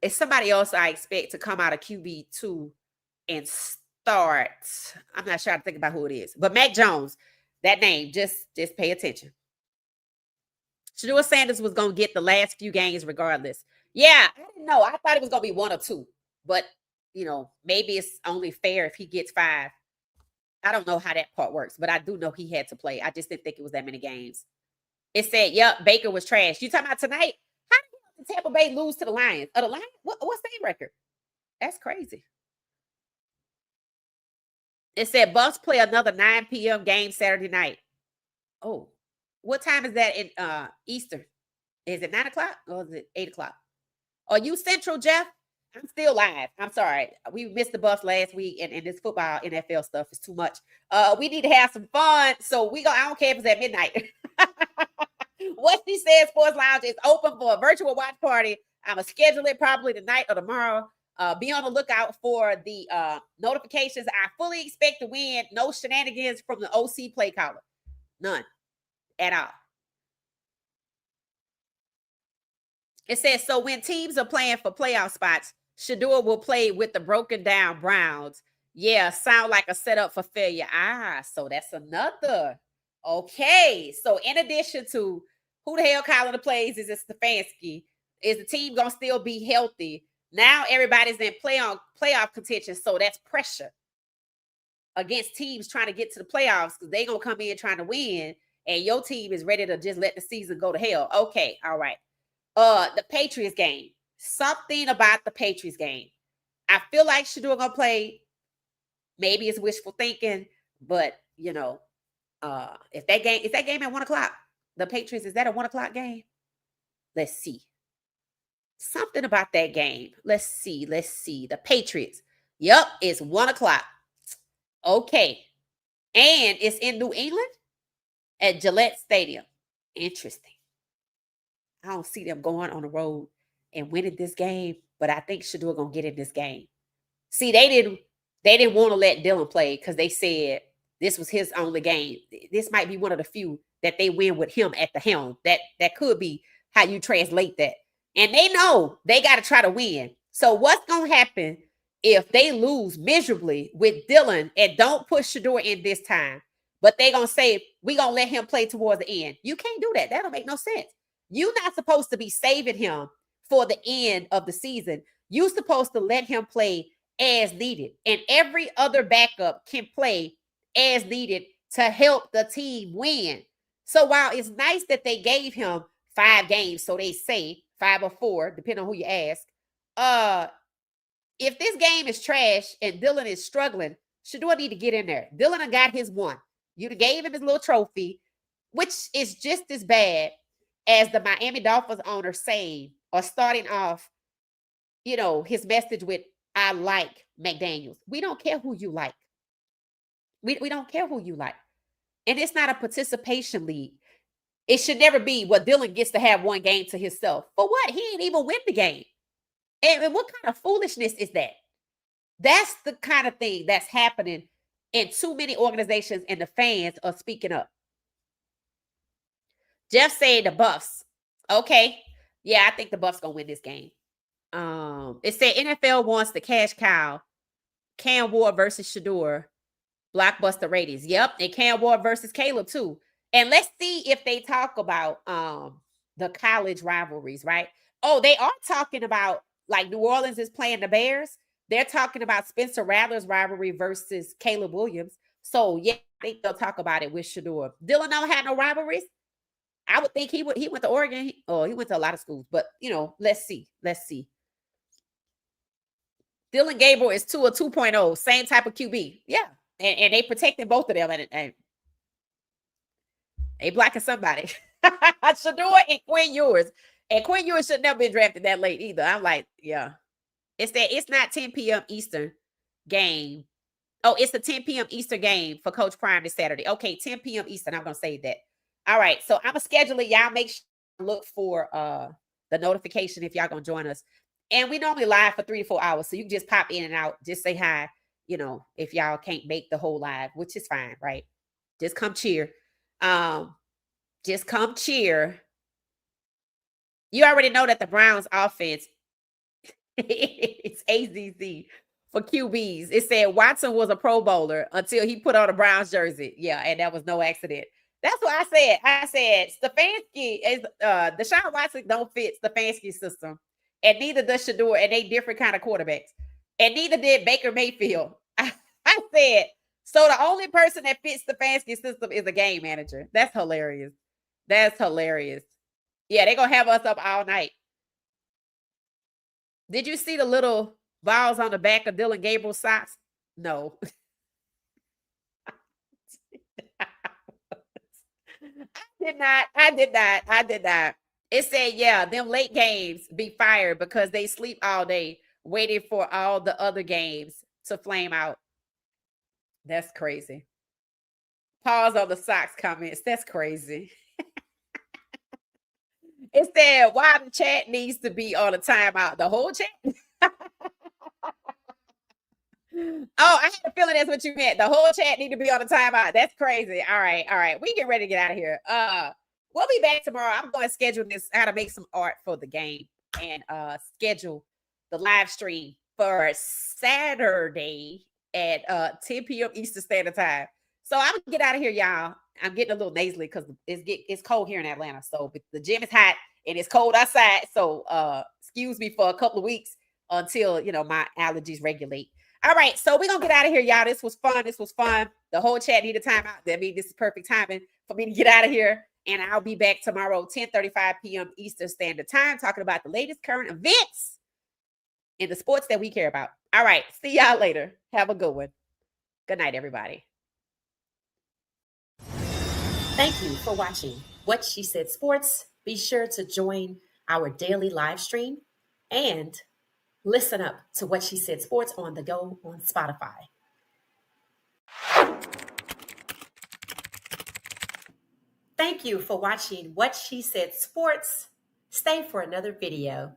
It's somebody else I expect to come out of QB2 and start. I'm not sure how to think about who it is. But Mac Jones, that name, just pay attention. Shedeur Sanders was going to get the last few games regardless. Yeah, I didn't know. I thought it was going to be 1 or 2. But, you know, maybe it's only fair if he gets 5. I don't know how that part works, but I do know he had to play. I just didn't think it was that many games. It said, yep, Baker was trash. You talking about tonight? How did Tampa Bay lose to the Lions? The Lions? What's their record? That's crazy. It said Bucks play another 9 p.m. game Saturday night. Oh, what time is that in Eastern? Is it 9 o'clock or is it 8 o'clock? Are you Central, Jeff? I'm still live. I'm sorry. We missed the bus last week, and this football NFL stuff is too much. We need to have some fun. So I don't care if it's at midnight. What she said, Sports Lounge is open for a virtual watch party. I'm going to schedule it probably tonight or tomorrow. Be on the lookout for the notifications. I fully expect to win. No shenanigans from the OC play caller. None at all. It says, so when teams are playing for playoff spots, Shedeur will play with the broken down Browns. Yeah, sound like a setup for failure. So that's another. Okay. So in addition to who the hell calling the plays, is it Stefanski? Is the team going to still be healthy? Now everybody's in playoff contention, so that's pressure against teams trying to get to the playoffs because they're going to come in trying to win, and your team is ready to just let the season go to hell. Okay, all right. The Patriots game. Something about the Patriots game. I feel like Shedeur gonna play. Maybe it's wishful thinking, but you know, If that game, is that game at 1:00? The Patriots, is that a 1:00 game? Let's see. Something about that game. Let's see. The Patriots. Yep, it's 1:00. Okay. And it's in New England at Gillette Stadium. Interesting. I don't see them going on the road and winning this game, but I think Shedeur gonna get in this game. See, they didn't want to let Dillon play because they said this was his only game. This might be one of the few that they win with him at the helm. That could be how you translate that. And they know they got to try to win. So what's gonna happen if they lose miserably with Dillon and don't push Shedeur in this time? But they gonna say we gonna let him play towards the end. You can't do that. That don't make no sense. You're not supposed to be saving him for the end of the season. You're supposed to let him play as needed. And every other backup can play as needed to help the team win. So while it's nice that they gave him 5 games, so they say 5 or 4, depending on who you ask. If this game is trash and Dillon is struggling, Shedeur need to get in there. Dillon got his one. You gave him his little trophy, which is just as bad as the Miami Dolphins owner saying or starting off, his message with, I like McDaniels. We don't care who you like. We don't care who you like. And it's not a participation league. It should never be what Dillon gets to have one game to himself. For what? He ain't even win the game. And what kind of foolishness is that? That's the kind of thing that's happening in too many organizations, and the fans are speaking up. Jeff said the Buffs. Okay. Yeah, I think the Buffs gonna win this game. It said NFL wants the cash cow. Cam Ward versus Shedeur. Blockbuster ratings. Yep. And Cam Ward versus Caleb too. And let's see if they talk about the college rivalries, right? Oh, they are talking about, like, New Orleans is playing the Bears. They're talking about Spencer Rattler's rivalry versus Caleb Williams. So yeah, I think they'll talk about it with Shedeur. Dillon don't have no rivalries. I would think he went to Oregon. He went to a lot of schools, but let's see. Dillon Gabriel is 2 or 2.0, same type of QB. Yeah. And they protected both of them, and they blocking somebody. Shedeur and Quinn Ewers. And Quinn Ewers should never been drafted that late either. I'm like, yeah. It's not 10 p.m. Eastern game. Oh, it's the 10 p.m. Eastern game for Coach Prime this Saturday. Okay, 10 p.m. Eastern. I'm gonna say that. All right. So I'm gonna schedule it. Y'all make sure to look for the notification if y'all gonna join us. And we normally live for 3 to 4 hours. So you can just pop in and out, just say hi, if y'all can't make the whole live, which is fine, right? Just come cheer. Just come cheer. You already know that the Browns offense it's AZZ for QBs. It said Watson was a Pro Bowler until he put on a Browns jersey. Yeah, and that was no accident. That's what I said. I said Stefanski is Deshaun Watson don't fit Stefanski's system, and neither does Shedeur, and they different kind of quarterbacks. And neither did Baker Mayfield. I said, so the only person that fits Stefanski's system is a game manager. That's hilarious. That's hilarious. Yeah, they're gonna have us up all night. Did you see the little balls on the back of Dillon Gabriel's socks? No. I did not. It said, yeah, them late games be fired because they sleep all day waiting for all the other games to flame out. That's crazy. Pause on the socks comments. That's crazy. It said, why the chat needs to be on a timeout. The whole chat? Oh, I had a feeling that's what you meant. The whole chat need to be on a timeout. That's crazy. All right. We get ready to get out of here. We'll be back tomorrow. I'm going to schedule this, how to make some art for the game, and schedule the live stream for Saturday at 10 p.m. Eastern Standard Time. So I'm gonna get out of here, y'all. I'm getting a little nasally because it's cold here in Atlanta. So the gym is hot and it's cold outside. So excuse me for a couple of weeks until my allergies regulate. All right, so we're gonna get out of here, y'all. This was fun. The whole chat needed time out. That means this is perfect timing for me to get out of here. And I'll be back tomorrow, 10:35 p.m. Eastern Standard Time, talking about the latest current events in the sports that we care about. All right, see y'all later. Have a good one. Good night, everybody. Thank you for watching What She Said Sports. Be sure to join our daily live stream and listen up to What She Said Sports on the go on Spotify. Thank you for watching What She Said Sports. Stay for another video.